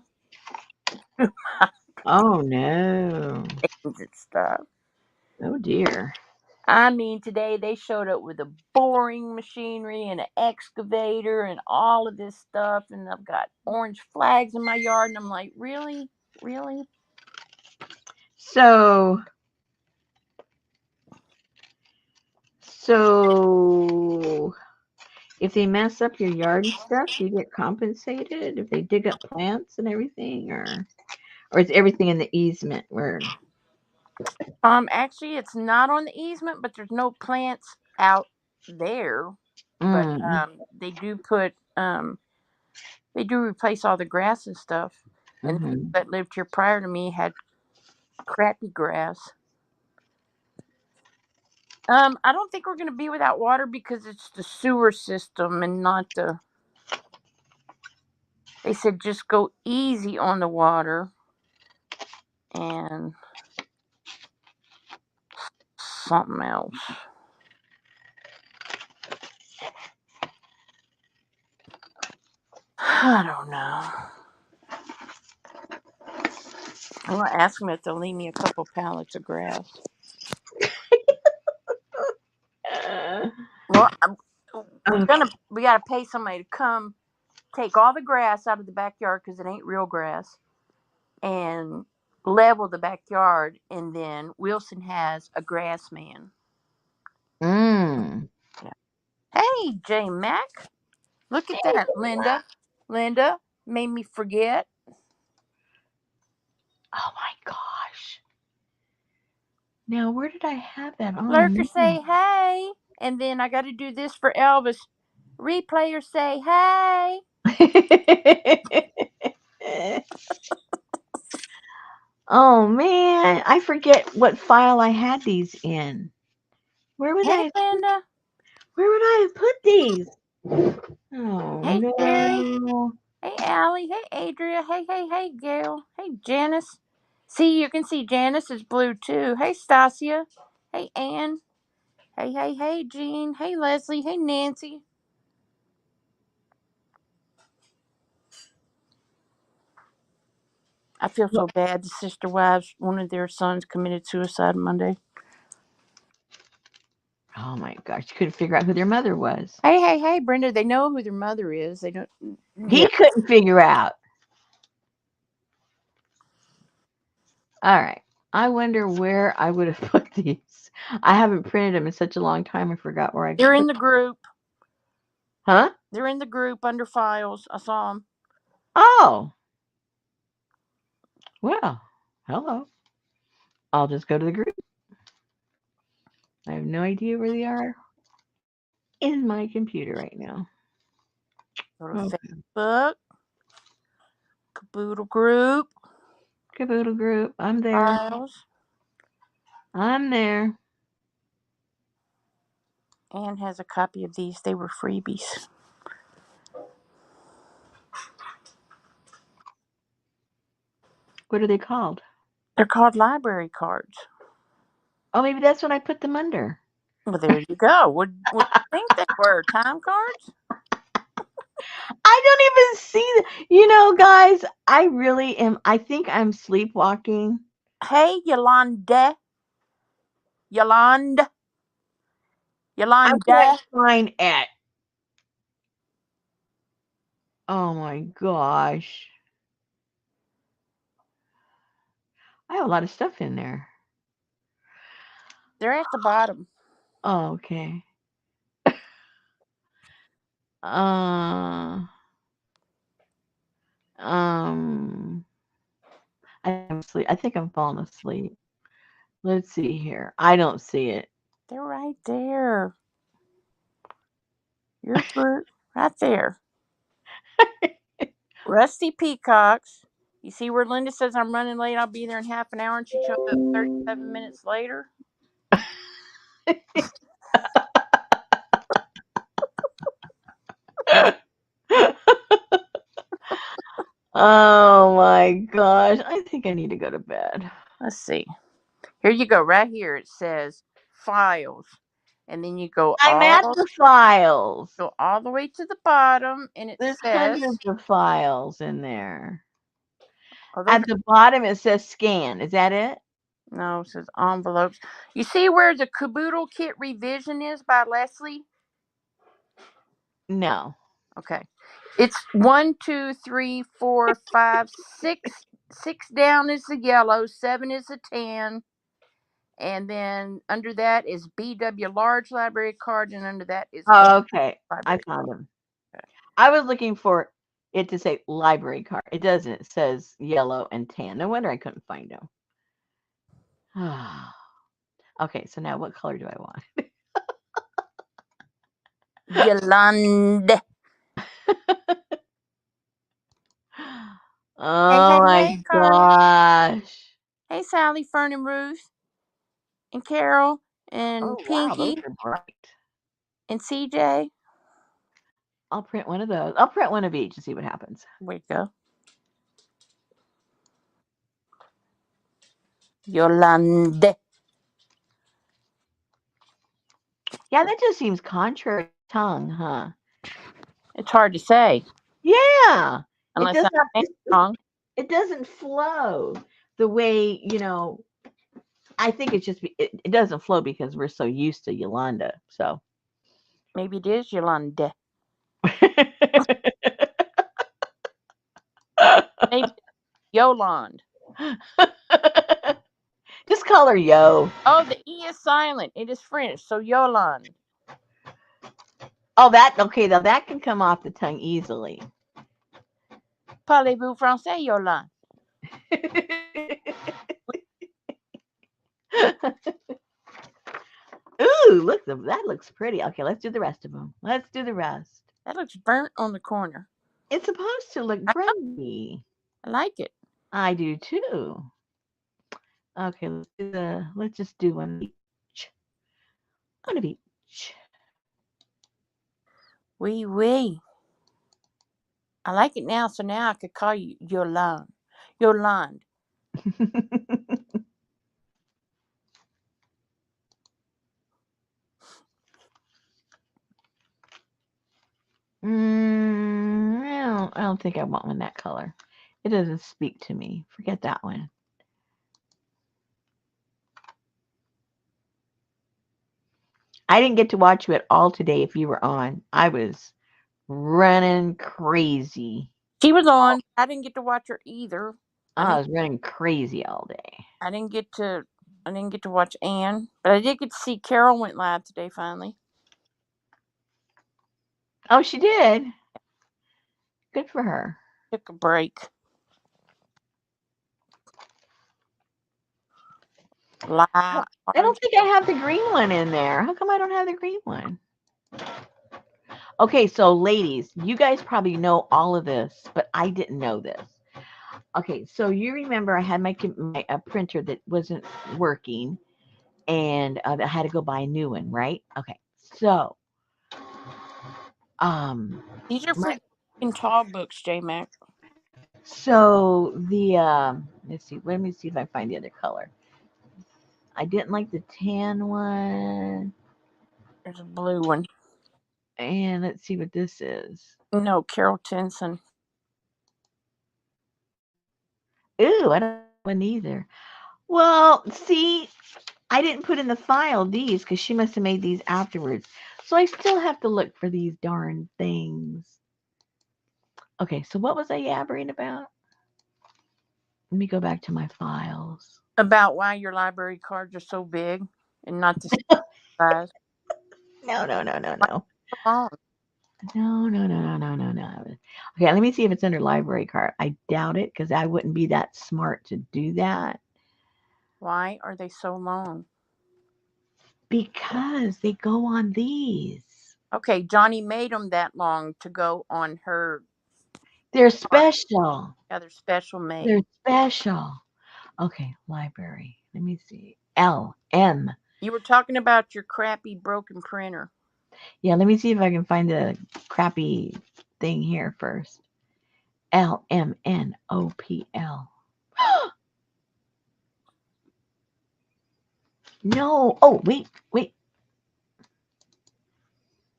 Oh no. things and stuff. Oh dear. I mean, today they showed up with a boring machinery and an excavator and all of this stuff, and I've got orange flags in my yard, and I'm like, really, really? So so if they mess up your yard and stuff, do you get compensated if they dig up plants and everything, or is everything in the easement where? Actually, it's not on the easement, but there's no plants out there. But Mm, they do replace all the grass and stuff. And the people mm-hmm. that lived here prior to me had crappy grass. I don't think we're going to be without water because it's the sewer system and not the They said just go easy on the water and something else. I don't know. I'm gonna ask them if they'll leave me a couple pallets of grass. Uh, Well, okay. we gotta pay somebody to come take all the grass out of the backyard because it ain't real grass and level the backyard. And then Wilson has a grass man. Mm. Yeah. Hey, J Mac, look at that, Linda. Linda made me forget. Oh my gosh. Now, where did I have that on? Lurker say hey, and then I got to do this for Elvis. Replayer say hey. Oh man, I forget what file I had these in. Where would Hey, I Linda. where would I have put these? Oh Hey, Jerry. no. Hey, Allie. Hey, Adria. Hey, Gail. Hey, Janice. See, you can see Janice is blue too. Hey, Stasia. Hey, Ann. Hey, Jean. Hey, Leslie. Hey, Nancy. I feel so bad. The sister wives, one of their sons committed suicide Monday. Oh my gosh, you couldn't figure out who their mother was. Hey, Brenda. They know who their mother is. They don't. He Yeah. couldn't figure out. All right. I wonder where I would have put these. I haven't printed them in such a long time. I forgot where I They're in put. the group. Huh? They're in the group under files. I saw them. Oh. Well. Hello. I'll just go to the group. I have no idea where they are in my computer right now. Go to Okay. Facebook. Caboodle group. Caboodle group. I'm there. Files. I'm there. Anne has a copy of these. They were freebies. What are they called? They're called library cards. Oh, maybe that's what I put them under. Well, there you go. What do you think they were? Time cards? I don't even see You know, guys, I really am. I think I'm sleepwalking. Hey, Yolanda. Yolanda. I can't Yolanda. find it. Oh my gosh. I have a lot of stuff in there. They're at the bottom. Oh, okay. Uh, um, I'm asleep. I think I'm falling asleep. Let's see here. I don't see it. They're right there. You're through. Right there. Rusty Peacocks. You see where Linda says I'm running late, I'll be there in half an hour, and she showed up 37 minutes later? Oh my gosh. I think I need to go to bed. Let's see. Here you go. Right here it says files. And then you I'm at the files. go all the way to the bottom and it There's says, hundreds of files in there. oh, those At are, the bottom, it says scan. Is that it? no, it says envelopes. You see where the Caboodle Kit revision is by Leslie? No. Okay. It's 1, 2, 3, 4, 5, 6. 6 down is the yellow, 7 is the tan, and then under that is BW large library card, and under that is A Oh, okay. I library found them. card. I was looking for it to say library card. It doesn't. It says yellow and tan. No wonder I couldn't find them. Okay, so now what color do I want? Yolanda. Oh my Hey, Carmen. gosh. Hey, Sally, Fern, and Ruth, and Carol, and Oh wow, those Pinky, are bright. and CJ. I'll print one of those. I'll print one of each and see what happens. There we go. Yolande. Yeah, that just seems contrary to tongue, huh? It's hard to say Yeah. It unless does I'm not saying it wrong. it doesn't flow the way, I think it's just it doesn't flow because we're so used to Yolanda. So Maybe it is Yolande. Maybe it's Yolande. just call her Yo. Oh, the E is silent. It is French, so Yolande. Oh, that okay, now that can come off the tongue easily. Parlez-vous français, Yolande? Ooh, look, that looks pretty. Okay, let's do the rest of them. Let's do the rest. That looks burnt on the corner. It's supposed to look I, pretty. I like it. I do too. Okay, let's just do one of each. One of each. Oui, oui. I like it now, so now I could call you Yolande. Yolande. I don't think I want one that color. It doesn't speak to me. Forget that one. I didn't get to watch you at all today if you were on. I was running crazy. She was on. I didn't get to watch her either. I was running crazy all day. I didn't get to. I didn't get to watch Anne, but I did get to see Carol went live today. Finally, Oh, she did. Good for her. took a break. I don't think I have the green one in there. How come I don't have the green one? Okay, so ladies, you guys probably know all of this, but I didn't know this. Okay, so you remember I had my printer that wasn't working, and I had to go buy a new one, right? Okay, so These are for in tall books, J Mac. so the let's see, let me see if I find the other color. I didn't like the tan one. There's a blue one. And let's see what this is. No, Carol Tinson. Ooh, I don't know one either. Well, see, I didn't put in the file these because she must have made these afterwards. So I still have to look for these darn things. Okay, so what was I yabbering about? Let me go back to my files. About why your library cards are so big and not the size. No. Oh, No. Okay, let me see if it's under library card. I doubt it because I wouldn't be that smart to do that. why are they so long? Because they go on these. Okay, Johnny made them that long to go on her. They're special. Yeah, they're special made. They're special. Okay, library. Let me see. LM. You were talking about your crappy broken printer. Yeah, let me see if I can find the crappy thing here first. LMNOPL. No. Oh, wait.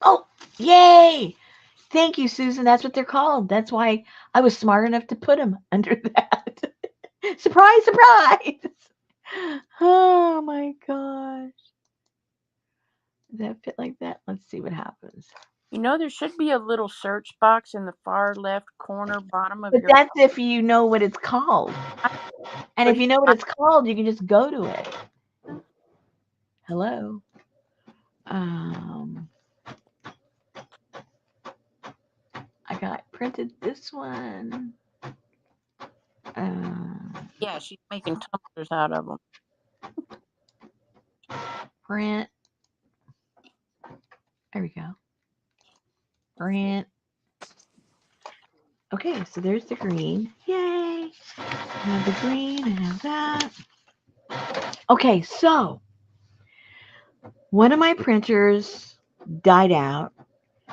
Oh, yay. Thank you, Susan. That's what they're called. That's why I was smart enough to put them under that. Surprise, surprise. Oh my gosh. Does that fit like that? Let's see what happens. You know, there should be a little search box in the far left corner bottom of But your. that's if you know what it's called. And if you know what it's called, you can just go to it. Hello. I got printed this one. Yeah, she's making tumblers out of them. Print. There we go. Print. Okay, so there's the green. Yay! I have the green. I have that. Okay, so one of my printers died out,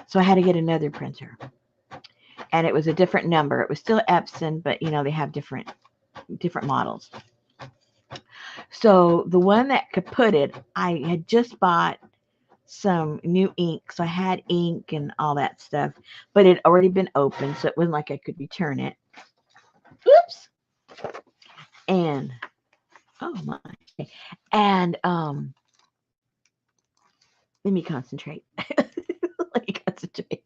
So I had to get another printer. And it was a different number. It was still Epson, but they have different models. So the one that could put it, I had just bought some new ink. So I had ink and all that stuff, but it had already been opened, so it wasn't like I could return it. Oops. And oh my. And let me concentrate. Let me concentrate.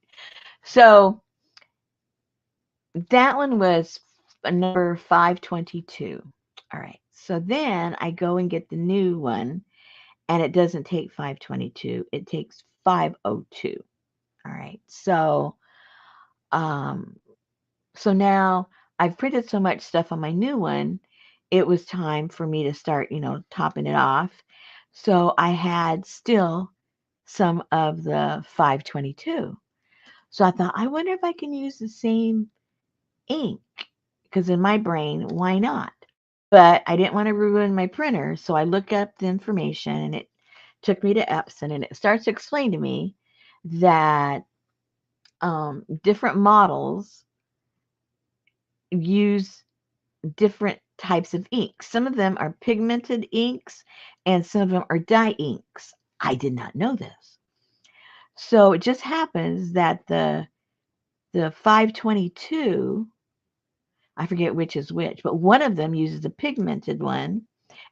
So that one was a number 522. All right. So then I go and get the new one, and it doesn't take 522. It takes 502. All right. Um so now I've printed so much stuff on my new one, it was time for me to start, topping it off. So I had still some of the 522. So I thought, I wonder if I can use the same ink, because in my brain, why not? But I didn't want to ruin my printer, so I looked up the information, and it took me to Epson, and it starts to explain to me that different models use different types of inks. Some of them are pigmented inks, and some of them are dye inks. I did not know this. So it just happens that the 522, I forget which is which, but one of them uses a pigmented one,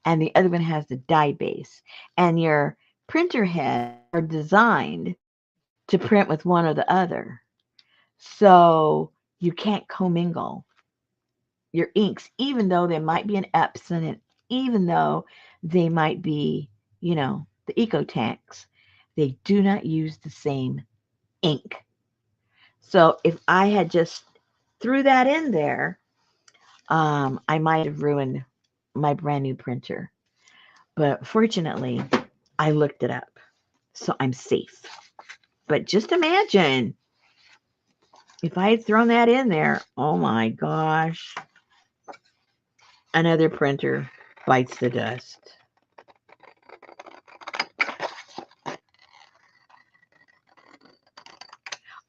and the other one has the dye base. And your printer heads are designed to print with one or the other. So you can't commingle your inks, even though they might be an Epson, and even though they might be, the Eco Tanks, they do not use the same ink. So if I had just threw that in there, I might have ruined my brand new printer. But fortunately, I looked it up, so I'm safe. But just imagine if I had thrown that in there, oh my gosh, another printer bites the dust.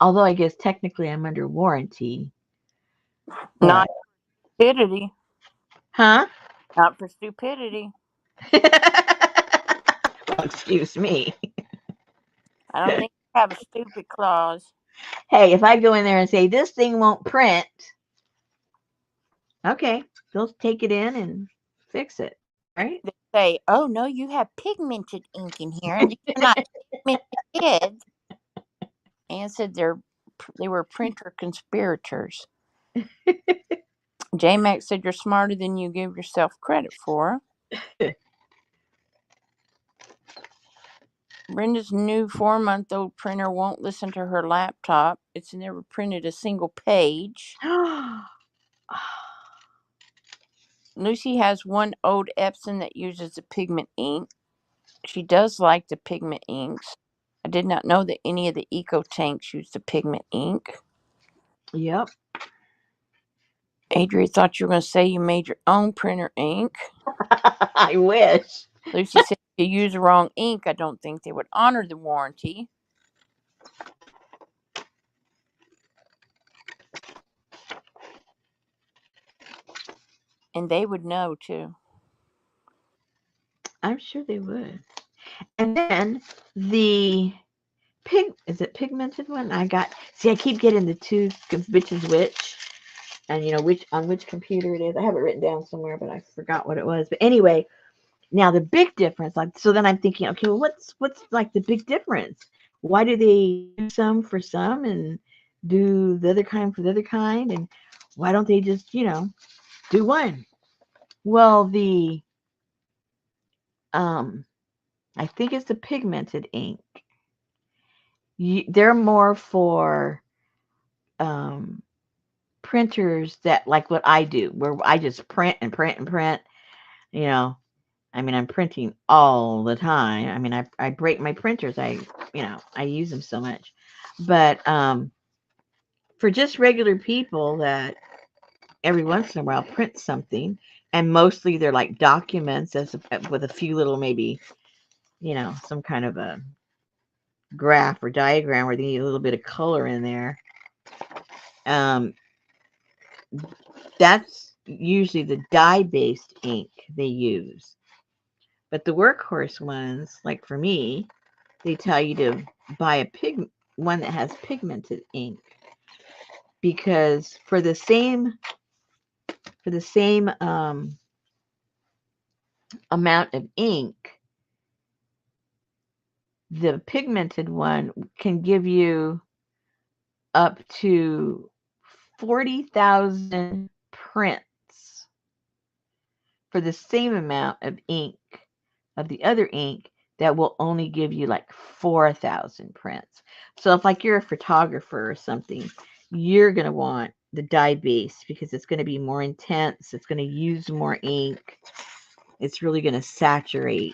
Although I guess technically I'm under warranty, but Not stupidity. huh? Not for stupidity. Well, excuse me. I don't think you have a stupid clause. Hey, if I go in there and say this thing won't print, okay, they'll take it in and fix it, right? They say, "Oh no, you have pigmented ink in here, and these are not pigmented kids." Anne said they were printer conspirators. J Max said you're smarter than you give yourself credit for. Brenda's new 4-month-old printer won't listen to her laptop. It's never printed a single page. Lucy has one old Epson that uses a pigment ink. She does like the pigment inks. I did not know that any of the Eco Tanks used the pigment ink. Yep. Adria thought you were going to say you made your own printer ink. I wish. Lucy said if you use the wrong ink, I don't think they would honor the warranty. And they would know too. I'm sure they would. And then is it pigmented one? I keep getting the two, which is which, and which on which computer it is. I have it written down somewhere, but I forgot what it was. But anyway, now the big difference, so then I'm thinking, okay, well, what's like the big difference? Why do they do some for some and do the other kind for the other kind? And why don't they just, do one? Well, um, I think it's the pigmented ink. They're more for um, printers that like what I do, where I just print and print and print. You know, I'm printing all the time. I break my printers. I use them so much. But for just regular people that every once in a while print something, and mostly they're like documents with a few little maybe, some kind of a graph or diagram where they need a little bit of color in there, that's usually the dye-based ink they use. But the workhorse ones, like for me, they tell you to buy one that has pigmented ink, because for the same amount of ink, the pigmented one can give you up to 40,000 prints for the same amount of ink of the other ink that will only give you like 4,000 prints. So if like you're a photographer or something, you're going to want the dye base because it's going to be more intense. It's going to use more ink. It's really going to saturate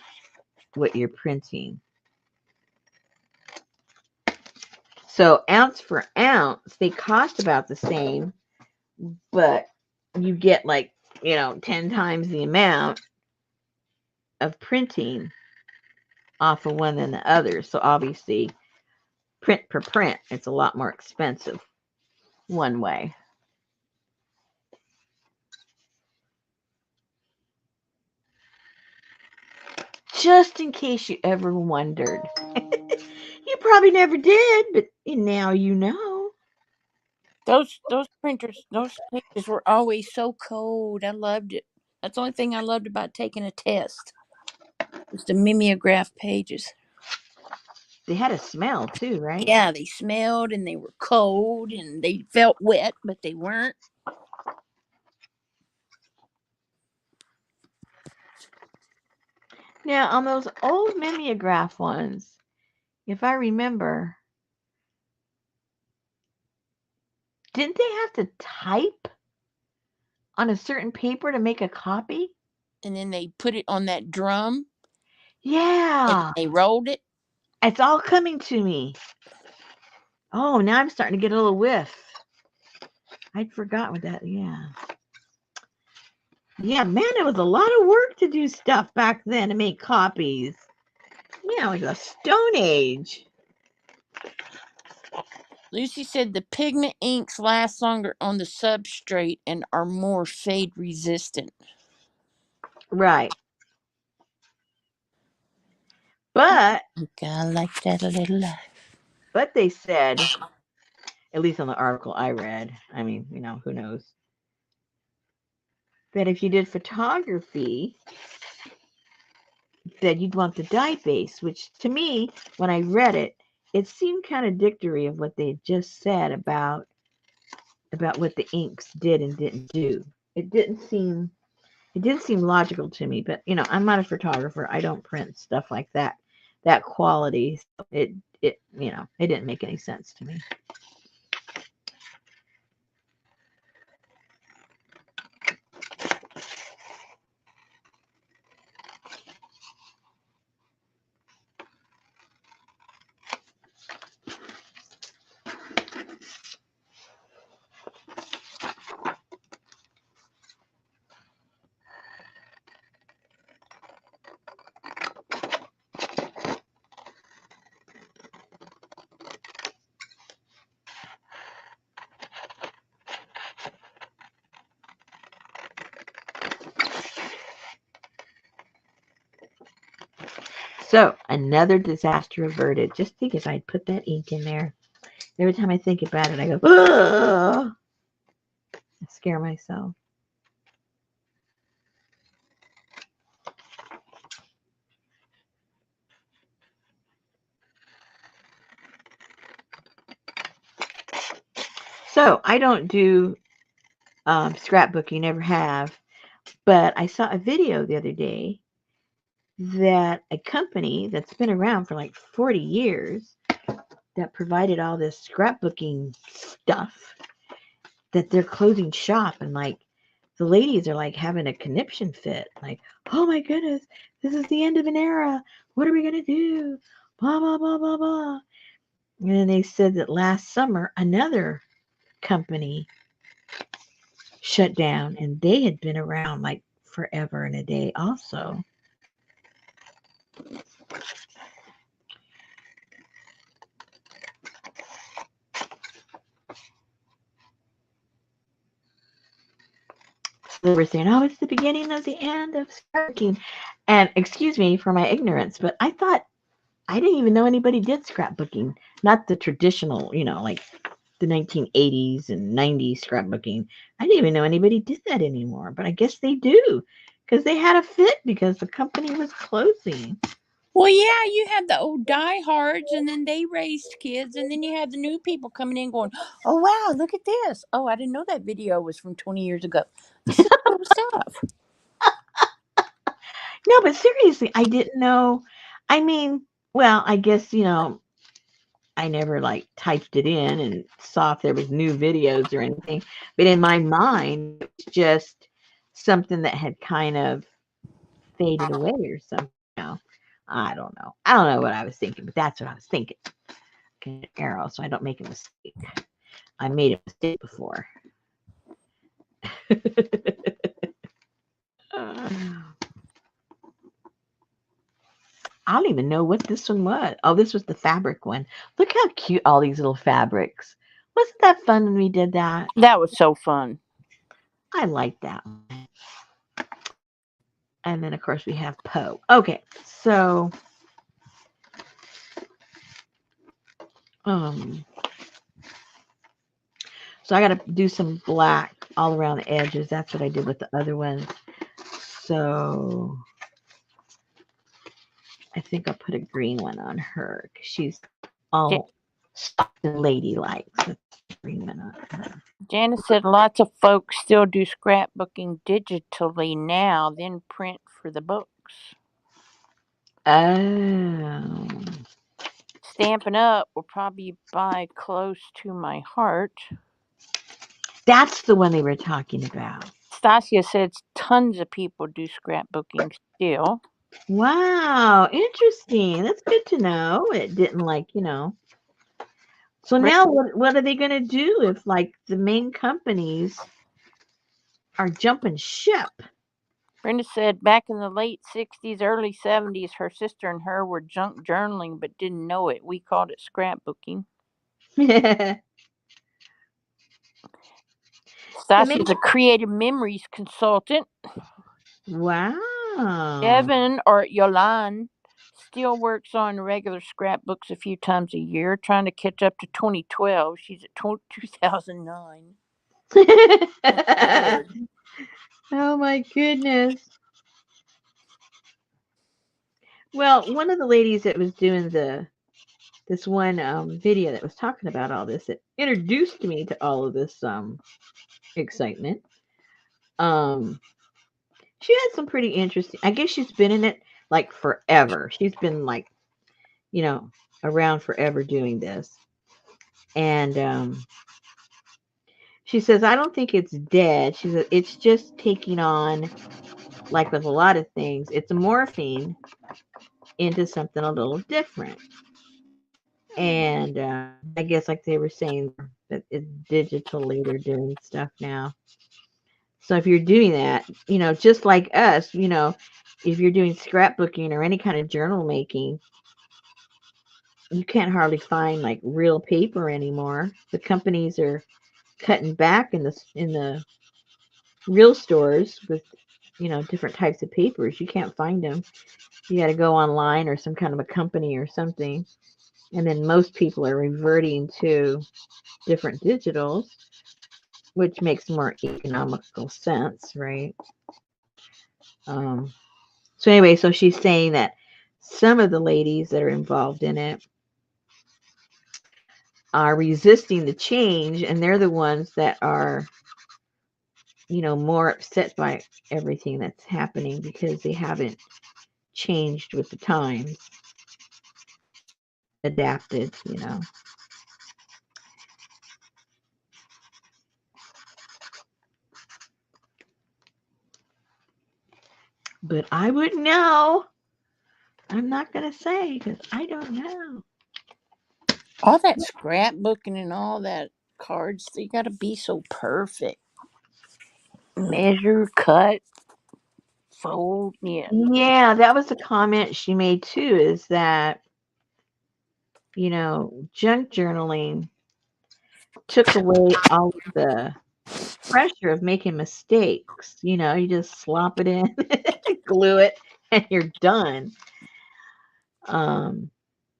what you're printing. So ounce for ounce, they cost about the same, but you get like, 10 times the amount of printing off of one than the other. So obviously, print per print, it's a lot more expensive one way. Just in case you ever wondered. You probably never did, but now you know. Those printers, those pages were always so cold. I loved it. That's the only thing I loved about taking a test. Was the mimeograph pages. They had a smell too, right? Yeah, they smelled and they were cold and they felt wet, but they weren't. Now, on those old mimeograph ones, if I remember, didn't they have to type on a certain paper to make a copy? And then they put it on that drum and Yeah, they rolled it. it's all coming to me. Oh, now I'm starting to get a little whiff. I'd forgotten what that, yeah. Yeah, man, it was a lot of work to do stuff back then to make copies. Yeah, like the Stone Age. Lucy said the pigment inks last longer on the substrate and are more fade resistant. Right. But I like that a little. they said, at least on the article I read, I mean, who knows, that if you did photography, that you'd want the dye base, which to me, when I read it, it seemed contradictory of what they had just said about what the inks did and didn't do. It didn't seem logical to me, but I'm not a photographer. I don't print stuff like that quality. So it didn't make any sense to me. So another disaster averted. Just think if I'd put that ink in there. Every time I think about it, I go, ugh! I scare myself. So I don't do scrapbooking, never have. But I saw a video the other day that a company that's been around for like 40 years that provided all this scrapbooking stuff, that they're closing shop, and like the ladies are like having a conniption fit, like, oh my goodness, this is the end of an era, what are we gonna do, blah blah blah blah blah. And then they said that last summer another company shut down, and they had been around like forever and a day also. they were saying, "Oh, it's the beginning of the end of scrapbooking," and excuse me for my ignorance, but I didn't even know anybody did scrapbooking, not the traditional, like the 1980s and 90s scrapbooking. I didn't even know anybody did that anymore, but I guess they do because they had a fit because the company was closing. Well, yeah, you have the old diehards, and then they raised kids, and then you have the new people coming in going, "Oh wow, look at this! Oh, I didn't know that video was from 20 years ago. This is cool stuff." No, but seriously, I didn't know. I mean, well, I guess, I never like typed it in and saw if there was new videos or anything. But in my mind, it was just something that had kind of faded away or something. I don't know. I don't know what I was thinking, but that's what I was thinking. Get an arrow so I don't make a mistake. I made a mistake before. I don't even know what this one was. Oh, this was the fabric one. Look how cute all these little fabrics. Wasn't that fun when we did that? That was so fun. I like that one. And then, of course, we have Poe. Okay, um, so I got to do some black all around the edges. That's what I did with the other ones. So I think I'll put a green one on her because she's Ja- all soft and ladylike. So green one on her. Janice said lots of folks still do scrapbooking digitally now, then print for the books. Oh, Stampin' Up will probably buy close to my heart. that's the one they were talking about. Stasia said tons of people do scrapbooking still. Wow, interesting. That's good to know. It didn't So Brenda, now what are they going to do if like the main companies are jumping ship? Brenda said back in the late 60s, early 70s, her sister and her were junk journaling but didn't know it. We called it scrapbooking. The main Stasia's a creative memories consultant. Wow. Evan or Yolan still works on regular scrapbooks a few times a year, trying to catch up to 2012. She's at 2009. Lord. Oh my goodness. Well, one of the ladies that was doing this one video that was talking about all this, it introduced me to all of this excitement. Um, she had some pretty interesting. I guess she's been in it like forever. She's been like you know around forever doing this, and she says I don't think it's dead. She says it's just taking on, like with a lot of things, it's morphing into something a little different. And I guess like they were saying that it's digitally they're doing stuff now. So if you're doing that, just like us, if you're doing scrapbooking or any kind of journal making, you can't hardly find like real paper anymore. The companies are cutting back in the real stores with different types of papers. You can't find them. You got to go online or some kind of a company or something. And then most people are reverting to different digitals, which makes more economical sense, right? Um, so anyway, so she's saying that some of the ladies that are involved in it are resisting the change, and they're the ones that are, more upset by everything that's happening because they haven't changed with the times, adapted. But I wouldn't know. I'm not going to say because I don't know. All that scrapbooking and all that cards, they got to be so perfect. Measure, cut, fold. Yeah. Yeah, that was the comment she made too, is that, junk journaling took away all of the pressure of making mistakes. You just slop it in, glue it, and you're done. Um,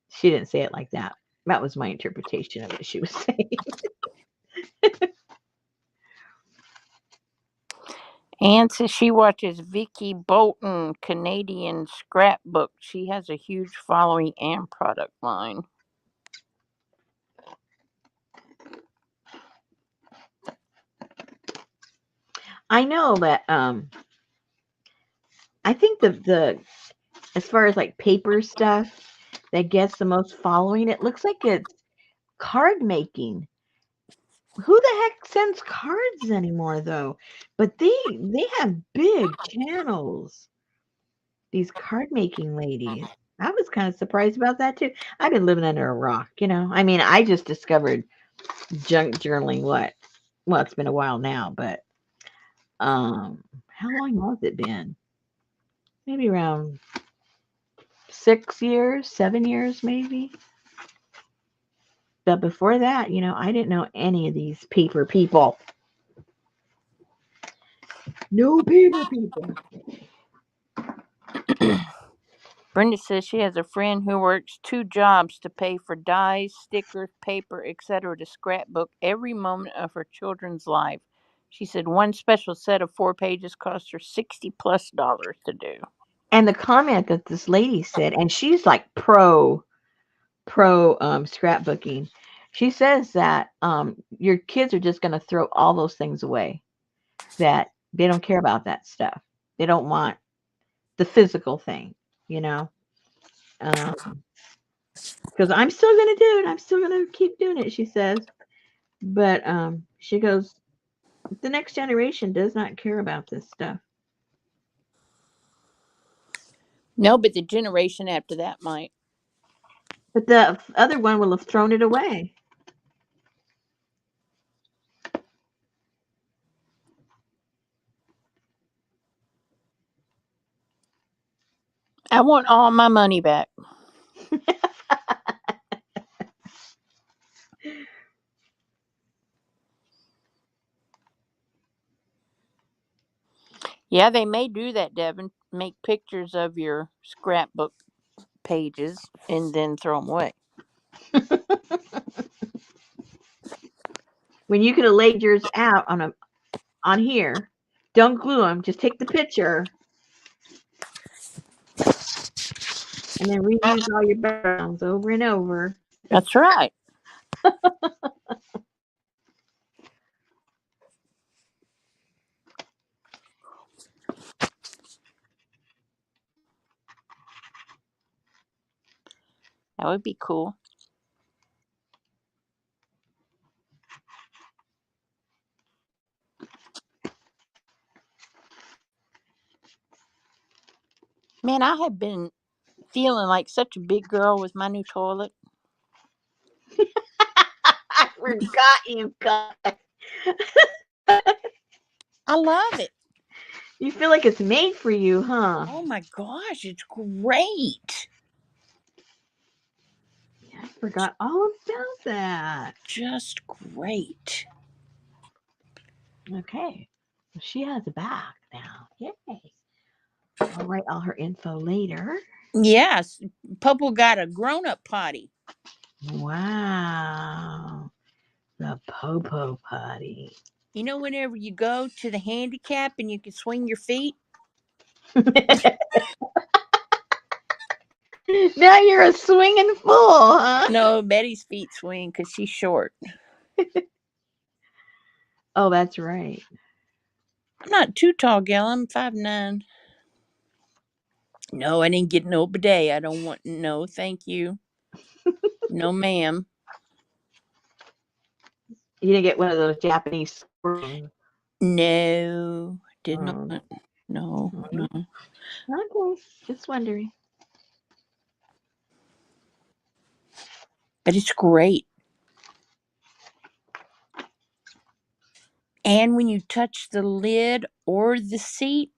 she didn't say it like that. That was my interpretation of what she was saying. Anne says she watches Vicky Bolton, Canadian scrapbook. She has a huge following and product line. I know that I think the as far as like paper stuff that gets the most following, it looks like it's card making. Who the heck sends cards anymore though? But they have big channels. These card making ladies. I was kind of surprised about that too. I've been living under a rock. I mean, I just discovered junk journaling well, it's been a while now, but how long has it been? Maybe around 6 years, 7 years maybe. But before that, I didn't know any of these paper people. No paper people. Brenda says she has a friend who works 2 jobs to pay for dyes, stickers, paper, etc. to scrapbook every moment of her children's life. She said one special set of 4 pages cost her $60+ to do. And the comment that this lady said, and she's like pro scrapbooking. She says that your kids are just going to throw all those things away. That they don't care about that stuff. They don't want the physical thing, you know. Because I'm still going to do it. I'm still going to keep doing it. She says, but she goes, the next generation does not care about this stuff. No, but the generation after that might. But the other one will have thrown it away. I want all my money back. Yeah, they may do that, Devin. Make pictures of your scrapbook pages and then throw them away. When you could have laid yours out on here, don't glue them. Just take the picture and then reuse all your backgrounds over and over. That's right. That would be cool. Man, I have been feeling like such a big girl with my new toilet. I forgot you guys. I love it. You feel like it's made for you, huh? Oh my gosh, it's great. I forgot all about that. Just great. Okay. Well, she has a back now. Yay. I'll write all her info later. Yes, Popo got a grown-up potty. Wow. The Popo Potty. You know, whenever you go to the handicap and you can swing your feet. Now you're a swinging fool, huh? No, Betty's feet swing because she's short. Oh, that's right. I'm not too tall, gal. I'm 5'9". No, I didn't get no bidet. I don't want no. Thank you. No, ma'am. You didn't get one of those Japanese springs. No, did not. Um, No, no. okay, just wondering. But it's great. And when you touch the lid or the seat,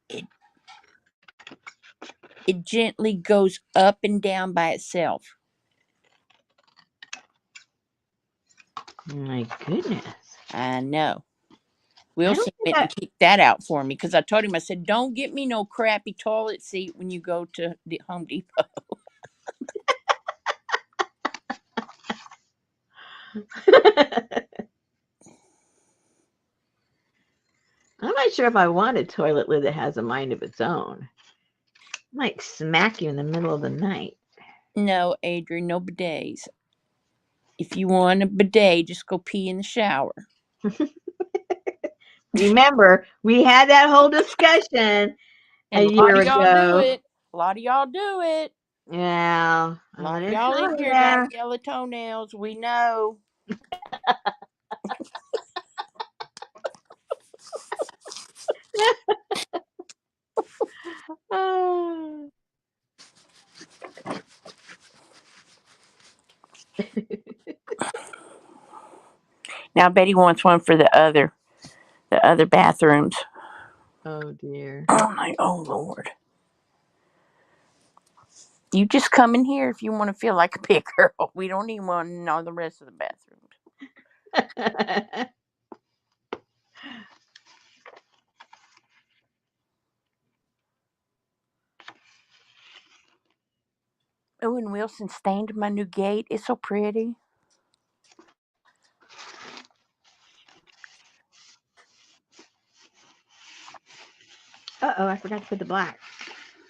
it gently goes up and down by itself. My goodness. I know. I don't Wilson think went and picked that out for me because I told him, I said, don't get me no crappy toilet seat when you go to the Home Depot. I'm not sure if I want a toilet lid that has a mind of its own. I might smack you in the middle of the night. No, Adrian, no bidets. If you want a bidet, just go pee in the shower. Remember, we had that whole discussion a And a lot year of y'all do ago. it. A lot of y'all do it. Yeah, A I'm lot of gonna y'all tell in here got ya. yellow toenails. We know. Oh. Now Betty wants one for the other bathrooms. Oh dear. Oh my, oh Lord. You just come in here if you want to feel like a big girl. We don't even want to know the rest of the bathrooms. Oh, and Wilson stained my new gate. It's so pretty. Uh-oh, I forgot to put the black.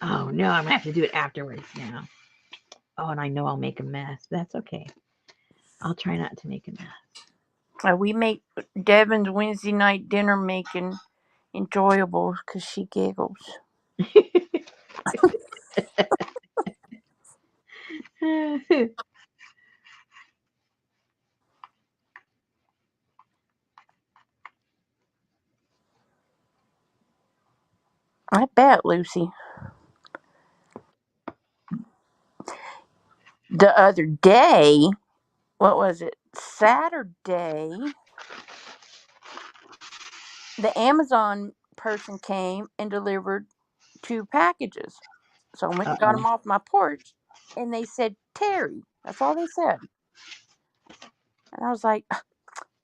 Oh no, I'm gonna have to do it afterwards now. Oh, and I know I'll make a mess. That's okay. I'll try not to make a We make Devin's Wednesday night dinner making enjoyable because she giggles. mess. I bet, Lucy. The other day, what was it? Saturday, the Amazon person came and delivered 2 packages. So I went and got Uh-oh. them off my porch, and they said Terry. That's all they said. And I was like,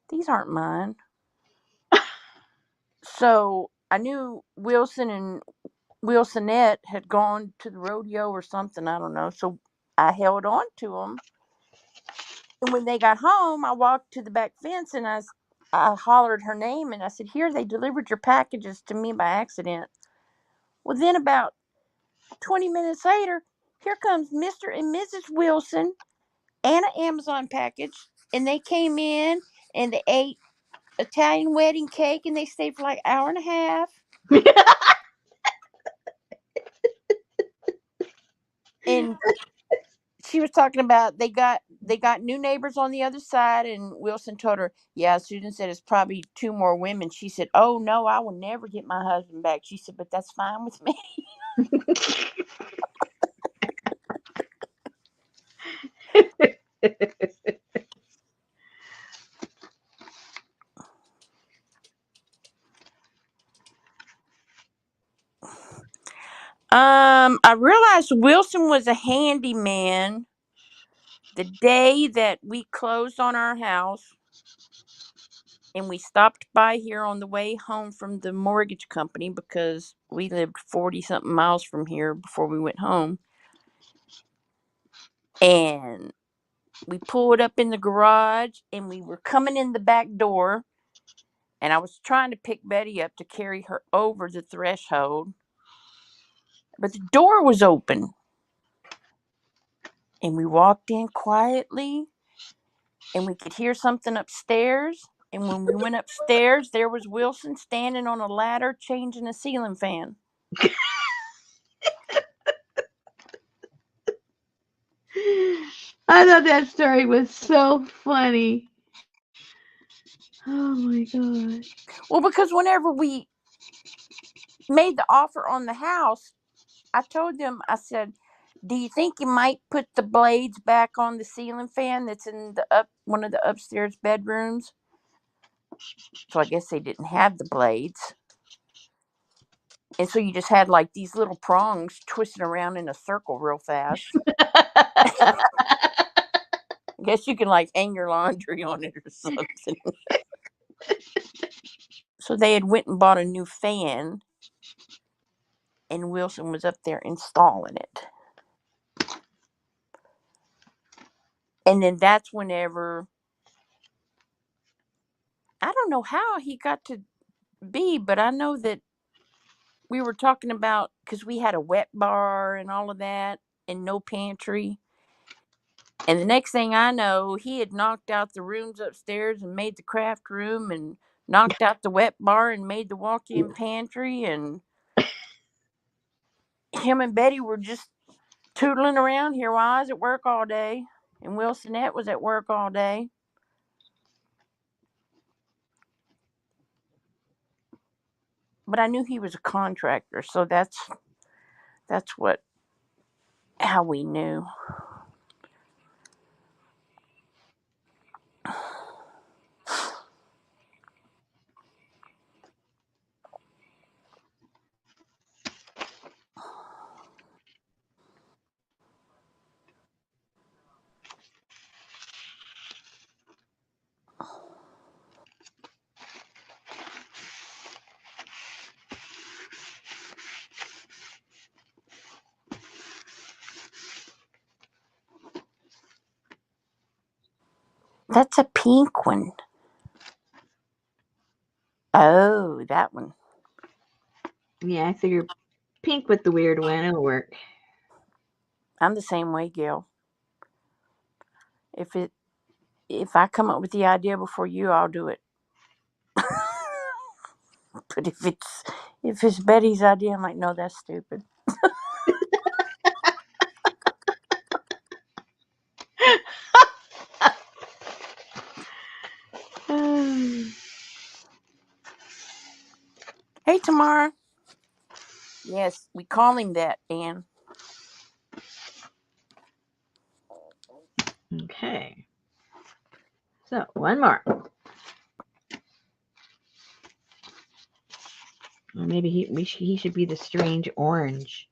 these aren't mine. So I knew Wilson and Wilsonette had gone to the rodeo or something. I don't know. So I held on to them. And when they got home, I walked to the back fence and I hollered her name and I said, here, they delivered your packages to me by accident. Well, then about 20 minutes later, here comes Mr. and Mrs. Wilson and an Amazon package. And they came in and they ate Italian wedding cake and they stayed for like an hour and a half. And she was talking about they got new neighbors on the other side, and Wilson told her, yeah, Susan said it's probably 2 more women. She said, oh no, I will never get my husband back. She said, but that's fine with me. I realized Wilson was a handyman the day that we closed on our house, and we stopped by here on the way home from the mortgage company because we lived 40 something miles from here before we went home. And we pulled up in the garage and we were coming in the back door, and I was trying to pick Betty up to carry her over the threshold, but the door was open, and we walked in quietly and we could hear something upstairs, and when we went upstairs there was Wilson standing on a ladder changing a ceiling fan. I thought that story was so funny. Oh my god. Well, because whenever we made the offer on the house, I told them, I said, do you think you might put the blades back on the ceiling fan that's in the one of the upstairs bedrooms? So I guess they didn't have the blades. And so you just had like these little prongs twisting around in a circle real fast. I guess you can like hang your laundry on it or something. So they had went and bought a new fan, and Wilson was up there installing it. And then that's whenever, I don't know how he got to be, but I know that we were talking about, because we had a wet bar and all of that, and no pantry. And the next thing I know, he had knocked out the rooms upstairs and made the craft room, and knocked out the wet bar and made the walk-in pantry. And him and Betty were just tootling around here while I was at work all day, and Wilsonette was at work all day. But I knew he was a contractor, so that's what how we knew. That's a pink one. Oh, that one. Yeah, I figure pink with the weird one, it'll work. I'm the same way, Gail. If it if I come up with the idea before you, I'll do it. But if it's Betty's idea, I'm like, no, that's stupid. Hey, Tamara. Yes, we call him that, Ann. Okay. So one more. Or maybe he should be the strange orange.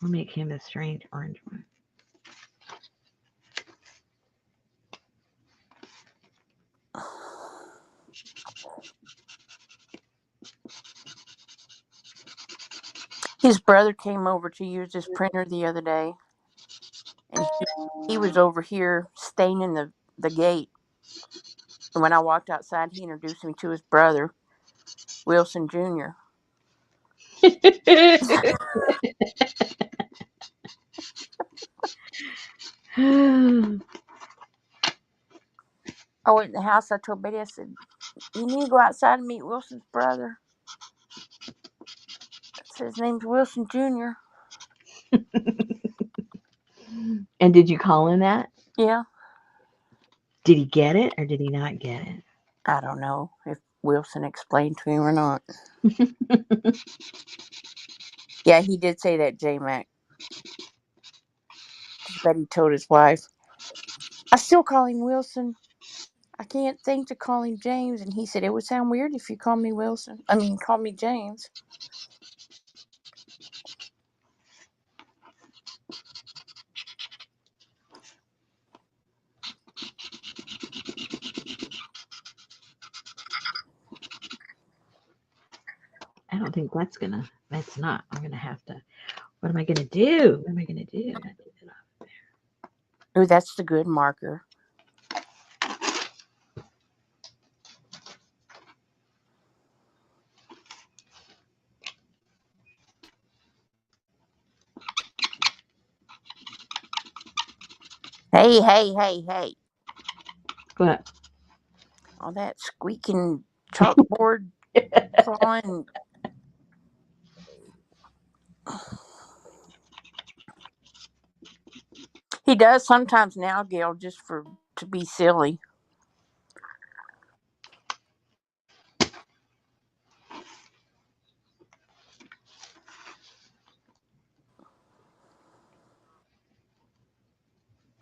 We'll make him a strange orange one. His brother came over to use his printer the other day, and he was over here staining the gate. And when I walked outside, he introduced me to his brother, Wilson Jr. I went in the house. I told Betty, I said, you need to go outside and meet Wilson's brother. I said, his name's Wilson Jr. And did you call him that? Yeah. Did he get it or did he not get it? I don't know if Wilson explained to him or not. Yeah, he did say that, J Mac. Because Betty told his wife, I still call him Wilson. I can't think to call him James. And he said, it would sound weird if you call me Wilson. I mean, call me James. I don't think that's not. I'm gonna have to. What am I gonna do? What am I gonna do? Oh, that's the good marker. Hey, hey, hey, hey. What? All that squeaking chalkboard clawing. He does sometimes now, Gail, just for to be silly.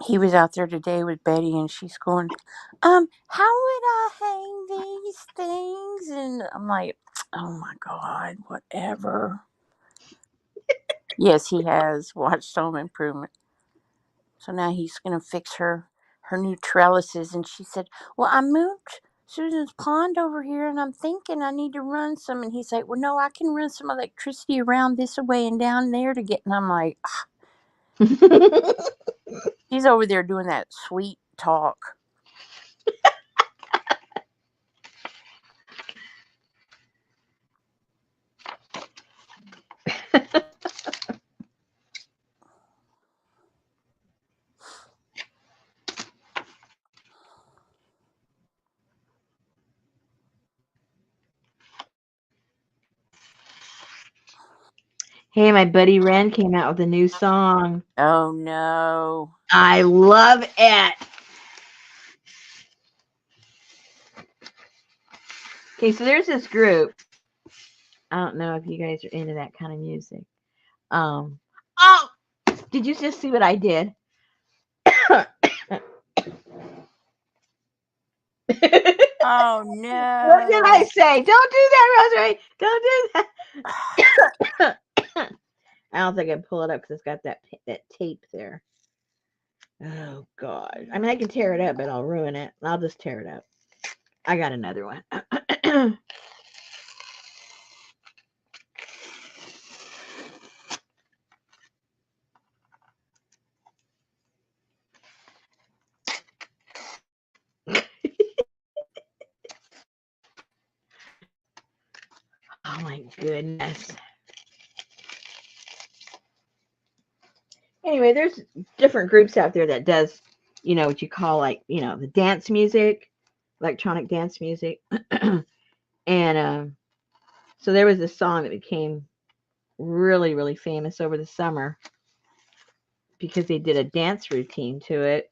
He was out there today with Betty, and she's going, how would I hang these things? And I'm like, oh my God, whatever. Yes, he has watched Home Improvement. So now he's going to fix her her new trellises, and she said, "Well, I moved Susan's pond over here, and I'm thinking I need to run some." And he's like, "Well, no, I can run some electricity around this way and down there to get." And I'm like, she's over there doing that sweet talk. Hey, my buddy Ren came out with a new song. Oh no. I love it. Okay, so there's this group. I don't know if you guys are into that kind of music. Oh, did you just see what I did? Oh What did I no. say? Don't do that, Rosemary. Don't do that. I don't think I can pull it up because it's got that tape there. Oh God! I mean, I can tear it up, but I'll ruin it. I'll just tear it up. I got another one. Oh my goodness. Anyway, there's different groups out there that does, what you call the dance music, electronic dance music. And so there was this song that became really, really famous over the summer because they did a dance routine to it.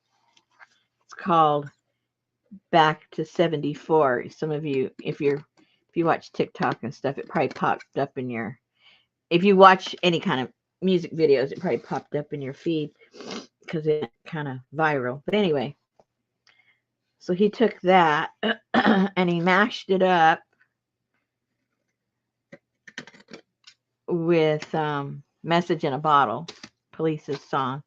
It's called Back to 74. Some of you, if you watch TikTok and stuff, it probably popped up in your, if you watch any kind of music videos, it probably popped up in your feed because it's kind of viral. But anyway, so he took that and he mashed it up with Message in a Bottle, Police's song,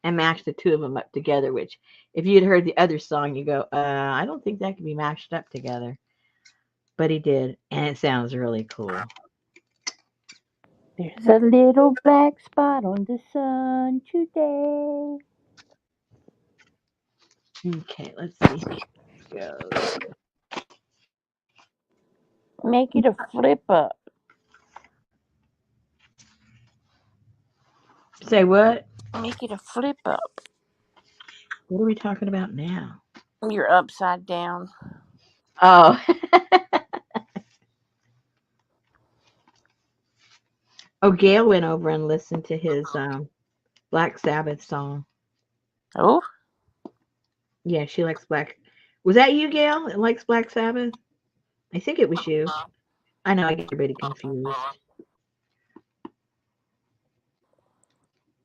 and mashed the two of them up together, which if you'd heard the other song, you go, I don't think that can be mashed up together. But he did, and it sounds really cool. There's a little black spot on the sun today. Okay, let's see how it goes. Make it a flip up. Say what? Make it a flip up. What are we talking about now? You're upside down. Oh. Oh, Gail went over and listened to his Black Sabbath song. Oh, Yeah, she likes Black. Was that you, Gail, that likes Black Sabbath? I think it was you. I know I get everybody confused.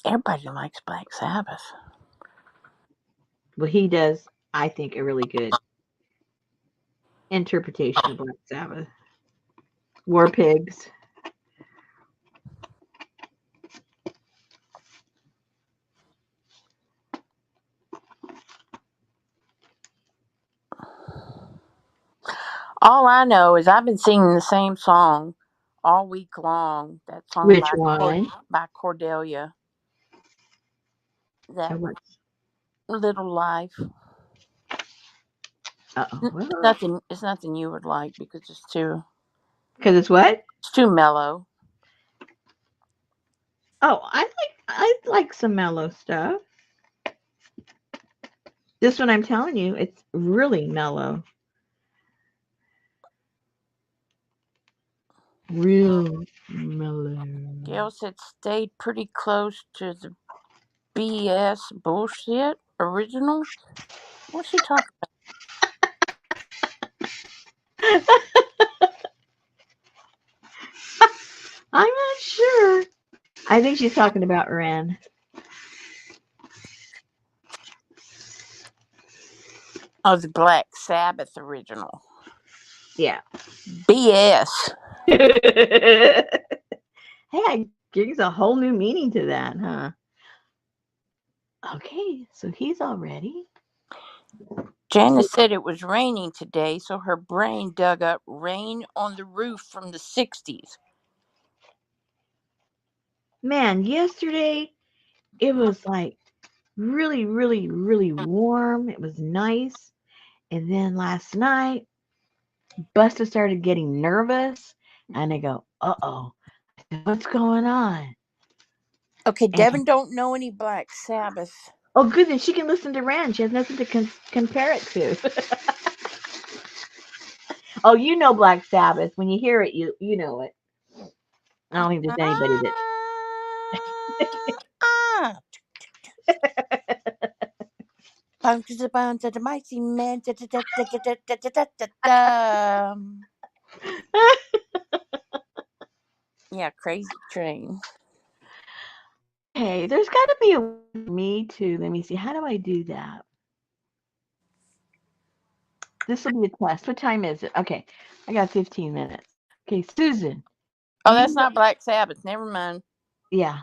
everybody likes Black Sabbath. Well, he does, I think, a really good interpretation of Black Sabbath. War Pigs. All I know is I've been singing the same song all week long. That song Which one? by Cordelia. That What's? Little Life. Uh-oh. It's Well, nothing. It's nothing you would like because because it's what? it's too mellow. Oh, I like some mellow stuff. This one I'm telling you, it's really mellow. Real mellow. Gail said stayed pretty close to the BS bullshit original. What's she talking I'm not sure. I think she's talking about Ren. about? Oh, the Black Sabbath original. Yeah. BS. Hey, I gives a whole new meaning to that, huh? Okay, so he's all ready. Janice said it was raining today, so her brain dug up Rain on the Roof from the 60s. Man, yesterday it was like really, really, really warm. It was nice. And then last night, Busta started getting nervous. And I go, uh-oh, what's going on? Okay, And, Devin don't know any Black Sabbath. oh, goodness, she can listen to Ren. She has nothing to compare it to. Oh, you know Black Sabbath. When you hear it, you know it. I don't think there's anybody that. Bounce to the bounce of the mighty man. Yeah, Crazy Train. Okay, there's got to be a way for me to. Let me see. How do I do that? This will be a test. What time is it? Okay, I got 15 minutes. Okay, Susan. Oh, You that's know, not Black Sabbath. Never mind. yeah.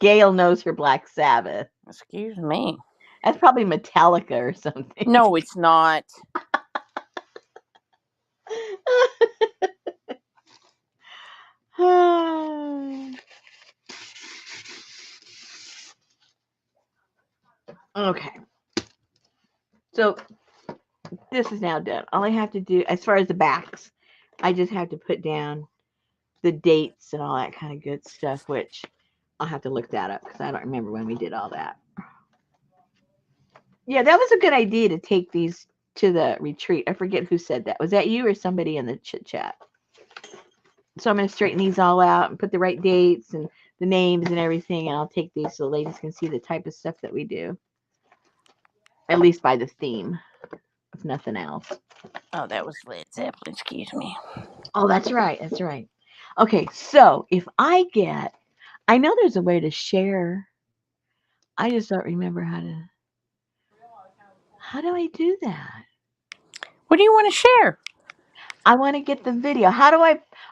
Gail knows her Black Sabbath. Excuse me. That's probably Metallica or something. No, it's not. Okay, so this is now done. All I have to do, as far as the backs, I just have to put down the dates and all that kind of good stuff, which I'll have to look that up because I don't remember when we did all that. Yeah, that was a good idea to take these to the retreat. I forget who said that. Was that you or somebody in the chit chat? So I'm going to straighten these all out and put the right dates and the names and everything, and I'll take these so the ladies can see the type of stuff that we do, at least by the theme, if nothing else. Oh, that was Led Zeppelin. Excuse me. Oh, that's right. That's right. Okay, so if I know there's a way to share. I just don't remember how to. How do I do that? What do you want to share? I want to get the video. How do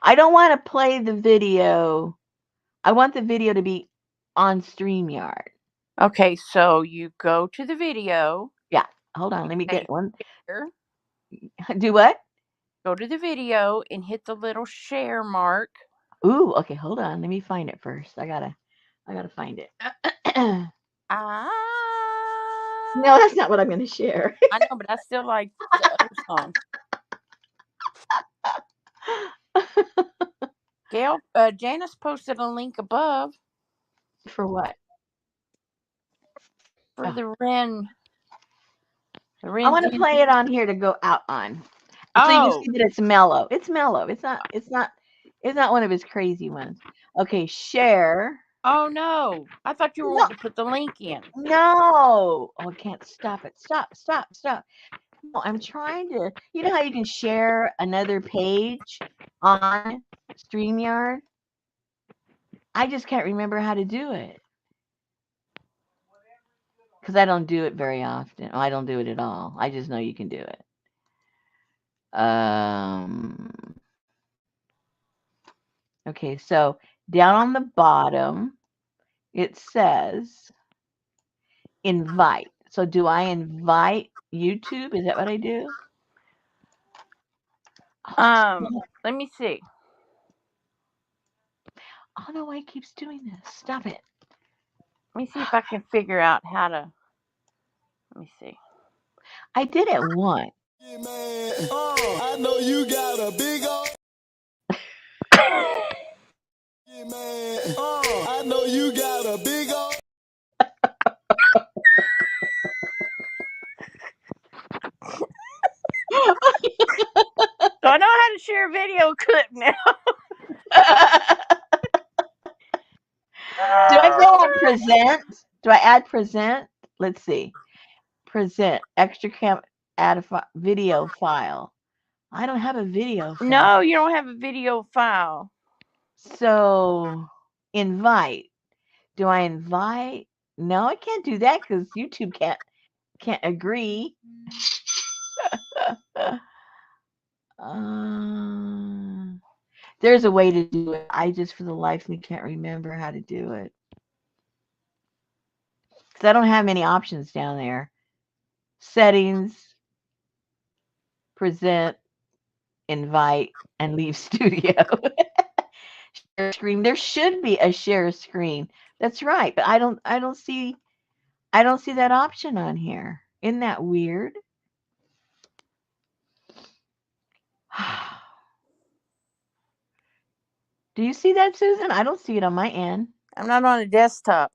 I don't want to play the video. I want the video to be on StreamYard. Okay, so you go to the video. Yeah. Hold on. Let me Say get one. share. Do what? Go to the video and hit the little share mark. Ooh, okay, hold on. Let me find it first. I gotta find it. No, Ah, that's not what I'm gonna share. I know, but I still like the other song. Gail, Janice posted a link above For what? for Oh, the Ren. The I Ren want to theme. play it on here to go out on, so you can Oh, see that it's mellow. It's mellow. It's not. It's not. It's not one of his crazy ones. Okay, share. oh no! I thought you were No, wanting to put the link in. no. Oh, I can't stop it. Stop. Stop. Stop. No, I'm trying to. You know how you can share another page on StreamYard? I just can't remember how to do it because I don't do it very often. I don't do it at all. I just know you can do it. Um. Okay, so down on the bottom it says invite. So do I invite YouTube? Is that what I do? Oh, Let me see. I don't know why it keeps doing this. Stop it. Let me see if I can figure out how to. Let me see. I did it once. Yeah, man. I know you got a big old. Yeah, man. I know you got a big old. So I know how to share a video clip now. Do I go on present? Do I add present? Let's see. Present extra cam add a video file. I don't have a video file. No, you don't have a video file. So invite. Do I invite? No, I can't do that because YouTube can't agree. There's a way to do it. I just for the life of me can't remember how to do it. because I don't have many options down there. Settings, present, invite, and leave studio. Share screen. There should be a share screen. That's right, but I don't see that option on here. Isn't that weird? Do you see that, Susan? I don't see it on my end. I'm not on a desktop.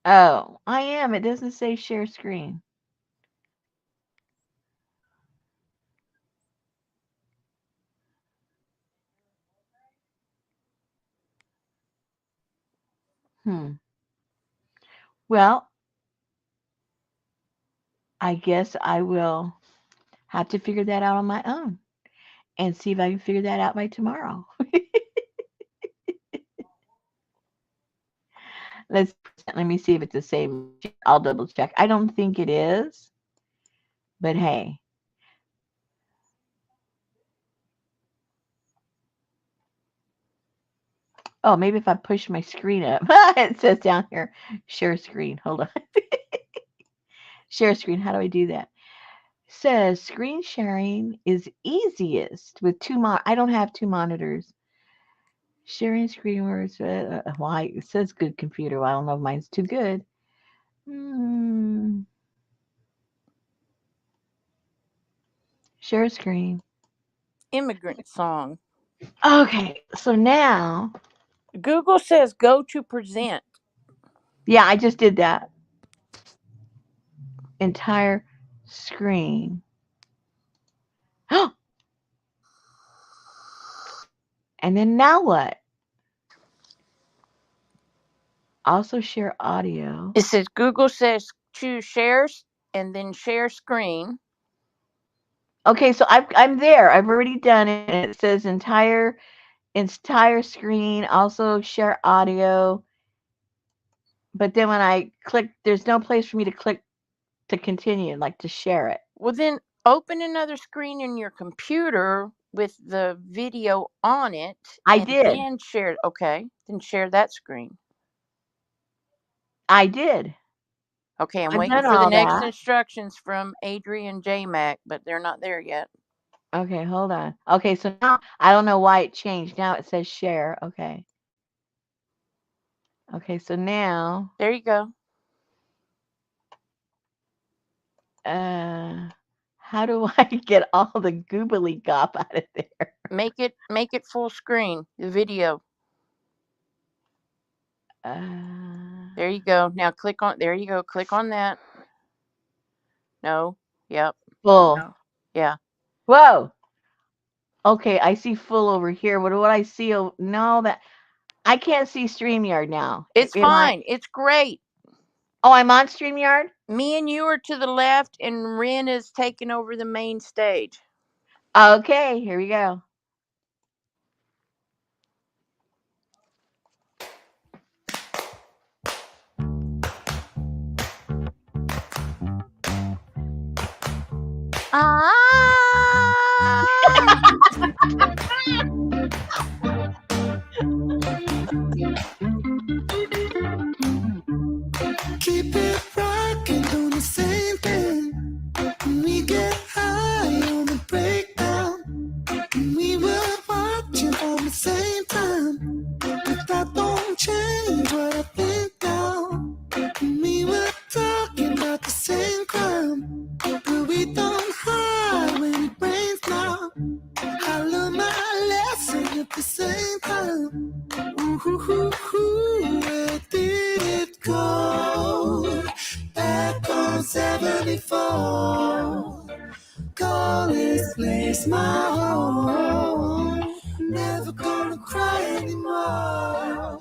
Oh, I am. It doesn't say share screen. Well, I guess I will have to figure that out on my own and see if I can figure that out by tomorrow. Let me see if it's the same. I'll double check. I don't think it is, but hey. Oh, maybe if I push my screen up. It says down here, share screen. Hold on. Share screen. How do I do that? Says screen sharing is easiest with I don't have two monitors. Sharing screen words. Why it says good computer. Well, I don't know if mine's too good. Share screen. Immigrant song. Okay, so now Google says go to present. yeah, I just did that. Entire screen. And then now what? Also share audio. It says Google says choose shares and then share screen. Okay, so I'm there. I've already done it. And it says entire screen, also share audio. But then when I click, there's no place for me to click to continue, like to share it. Well, then open another screen in your computer with the video on it. I did. Then share. Okay, then share that screen. I did. Okay, I'm I've waiting done for the all next that. instructions from Adrian J. Mac, but they're not there yet. Okay, hold on. Okay, so now I don't know why it changed. Now it says share. Okay. Okay, so now There you go. how do I get all the goobly gop out of there? Make it full screen. The video. There you go. Now click on. There you go. Click on that. No. Yep. Full. No. Yeah. Whoa. Okay, I see full over here. What do I see? No, that I can't see StreamYard now. It's fine. It's great. Oh, I'm on StreamYard? Me and you are to the left, and Ren is taking over the main stage. Okay, here we go. Keep it rocking, doing the same thing. We get high on the breakdown. We were watching on the same time. But that don't change what I think now. We were talking about the same crime. But we don't hide when it rains now. I learned my lesson at the same time. Where did it go? Back on 74. Call this place my home. Never gonna cry anymore.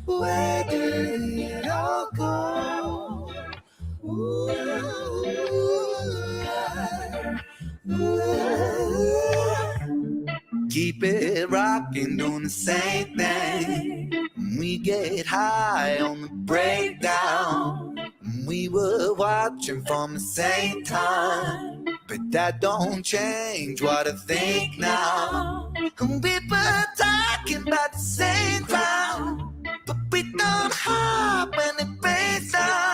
Where did it all go? Keep it rocking, doing the same thing. We get high on the breakdown. We were watching from the same time. But that don't change what I think now. And we were talking about the same crowd. But we don't hop when it breaks down.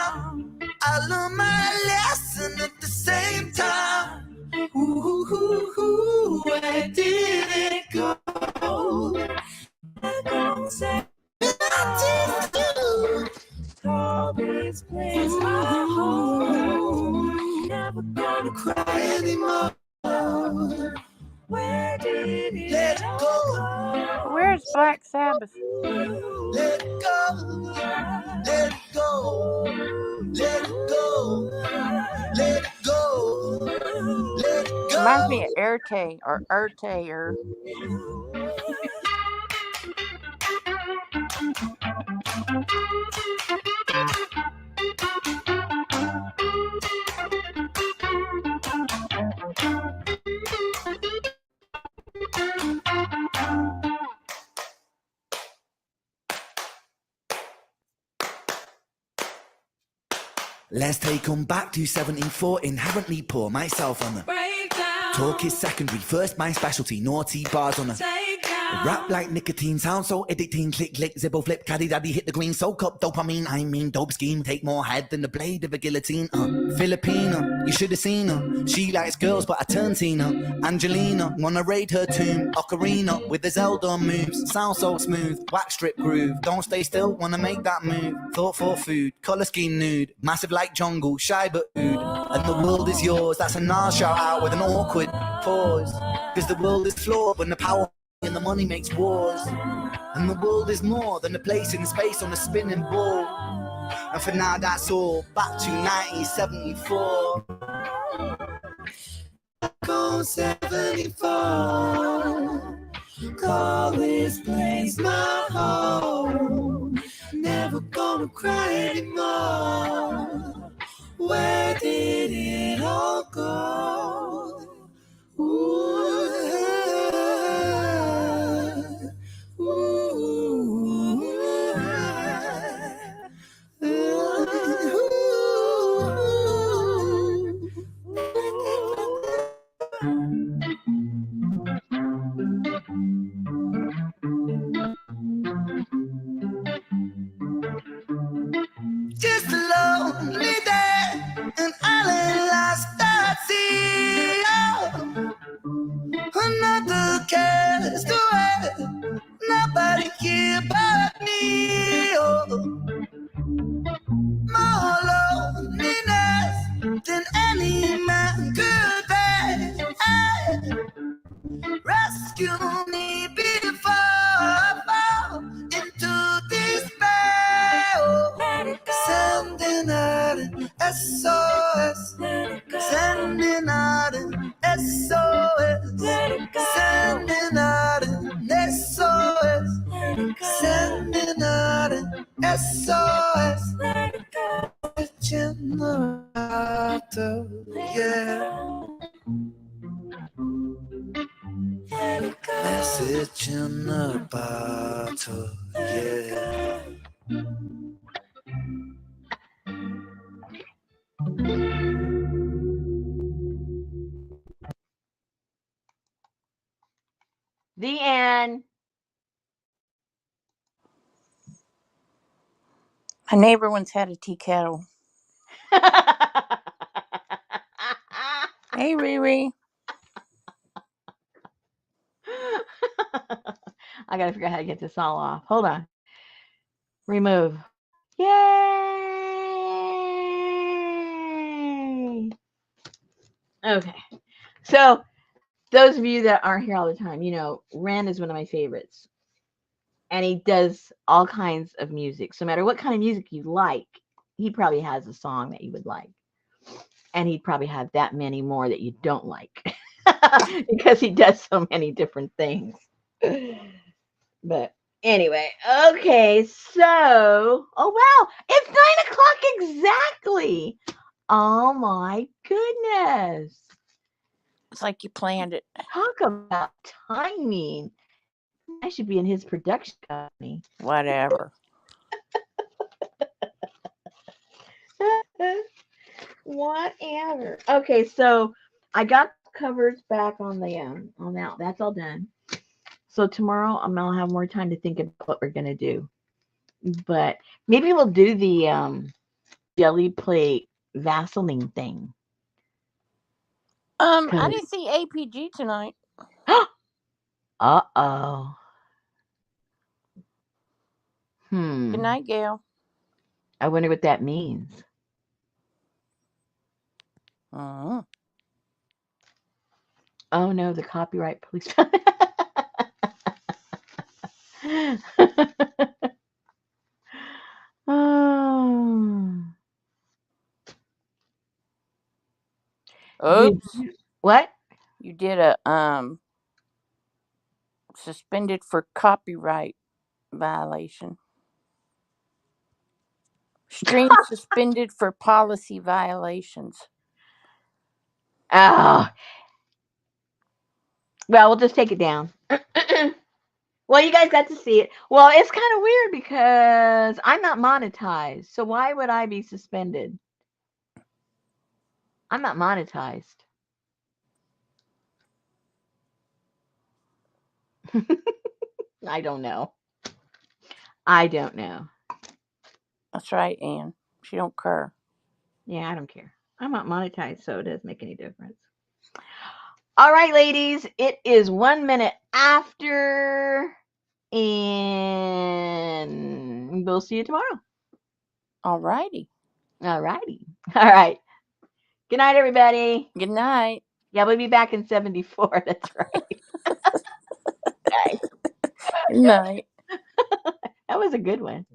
always plays my home. Never gonna cry anymore. Where did it let go? Where's Black Sabbath? Let go. Let go. Let go. Let go. Let go. Reminds me of Erte or Erte or. Let's take 'em back to 1714. Inherently poor, myself on them. Talk is secondary, first my specialty. Naughty bars on them. Rap like nicotine, sound so addicting. Click, click, zippo, flip, caddy, daddy, hit the green. Soak up dopamine, I mean dope scheme. Take more head than the blade of a guillotine. Filipina, you should have seen her. She likes girls, but I turned Tina. Angelina, wanna raid her tomb. Ocarina, with the Zelda moves. Sound so smooth, wax strip groove. Don't stay still, wanna make that move. Thought for food, colour scheme nude. Massive like jungle, shy but rude. And the world is yours, that's a Nas shout out with an awkward pause. Cause the world is flawed when the power and the money makes wars. And the world is more than a place in space on a spinning ball. And for now that's all, back to 1974. Back on 74. Always plays my home. Never gonna cry anymore. Where did it all go? Ooh. Just a lonely day, an island lost at sea. Oh, another castaway, nobody here but me. Oh, more loneliness than any man could bear. Rescue me before I fall into despair. Oh, sending out an SOS. Sending out an SOS. Sending out an SOS. Sending out an SOS. Generator, yeah. Message in a bottle, yeah. The end. My neighbor once had a tea kettle. Hey, Riri. I gotta figure out how to get this all off. Hold on. Remove. Yay! Okay. So, those of you that aren't here all the time, you know, Ren is one of my favorites. And he does all kinds of music. So, no matter what kind of music you like, he probably has a song that you would like. And he'd probably have that many more that you don't like. Because he does so many different things. But anyway, okay, so wow, it's 9 o'clock exactly. Oh my goodness. It's like you planned it. Talk about timing. I should be in his production company. Whatever. Whatever. Okay, so I got covers back on the on that. That's all done. So tomorrow I'll have more time to think about what we're gonna do. But maybe we'll do the jelly plate Vaseline thing. I didn't see APG tonight. Uh-oh. Good night, Gail. I wonder what that means. Uh-huh. Oh no, the copyright police. Oh. Did Oops. you what? You did a suspended for copyright violation. Stream suspended for policy violations. Oh, well, we'll just take it down. Well, you guys got to see it. Well, it's kind of weird because I'm not monetized. So why would I be suspended? I'm not monetized. I don't know. I don't know. That's right, Ann. She don't care. Yeah, I don't care. I'm not monetized, so it doesn't make any difference. All right, ladies, it is 1 minute after, and we'll see you tomorrow. All righty. All righty. All right. Good night, everybody. Good night. Yeah, we'll be back in 74. That's right. Okay. Good night. That was a good one.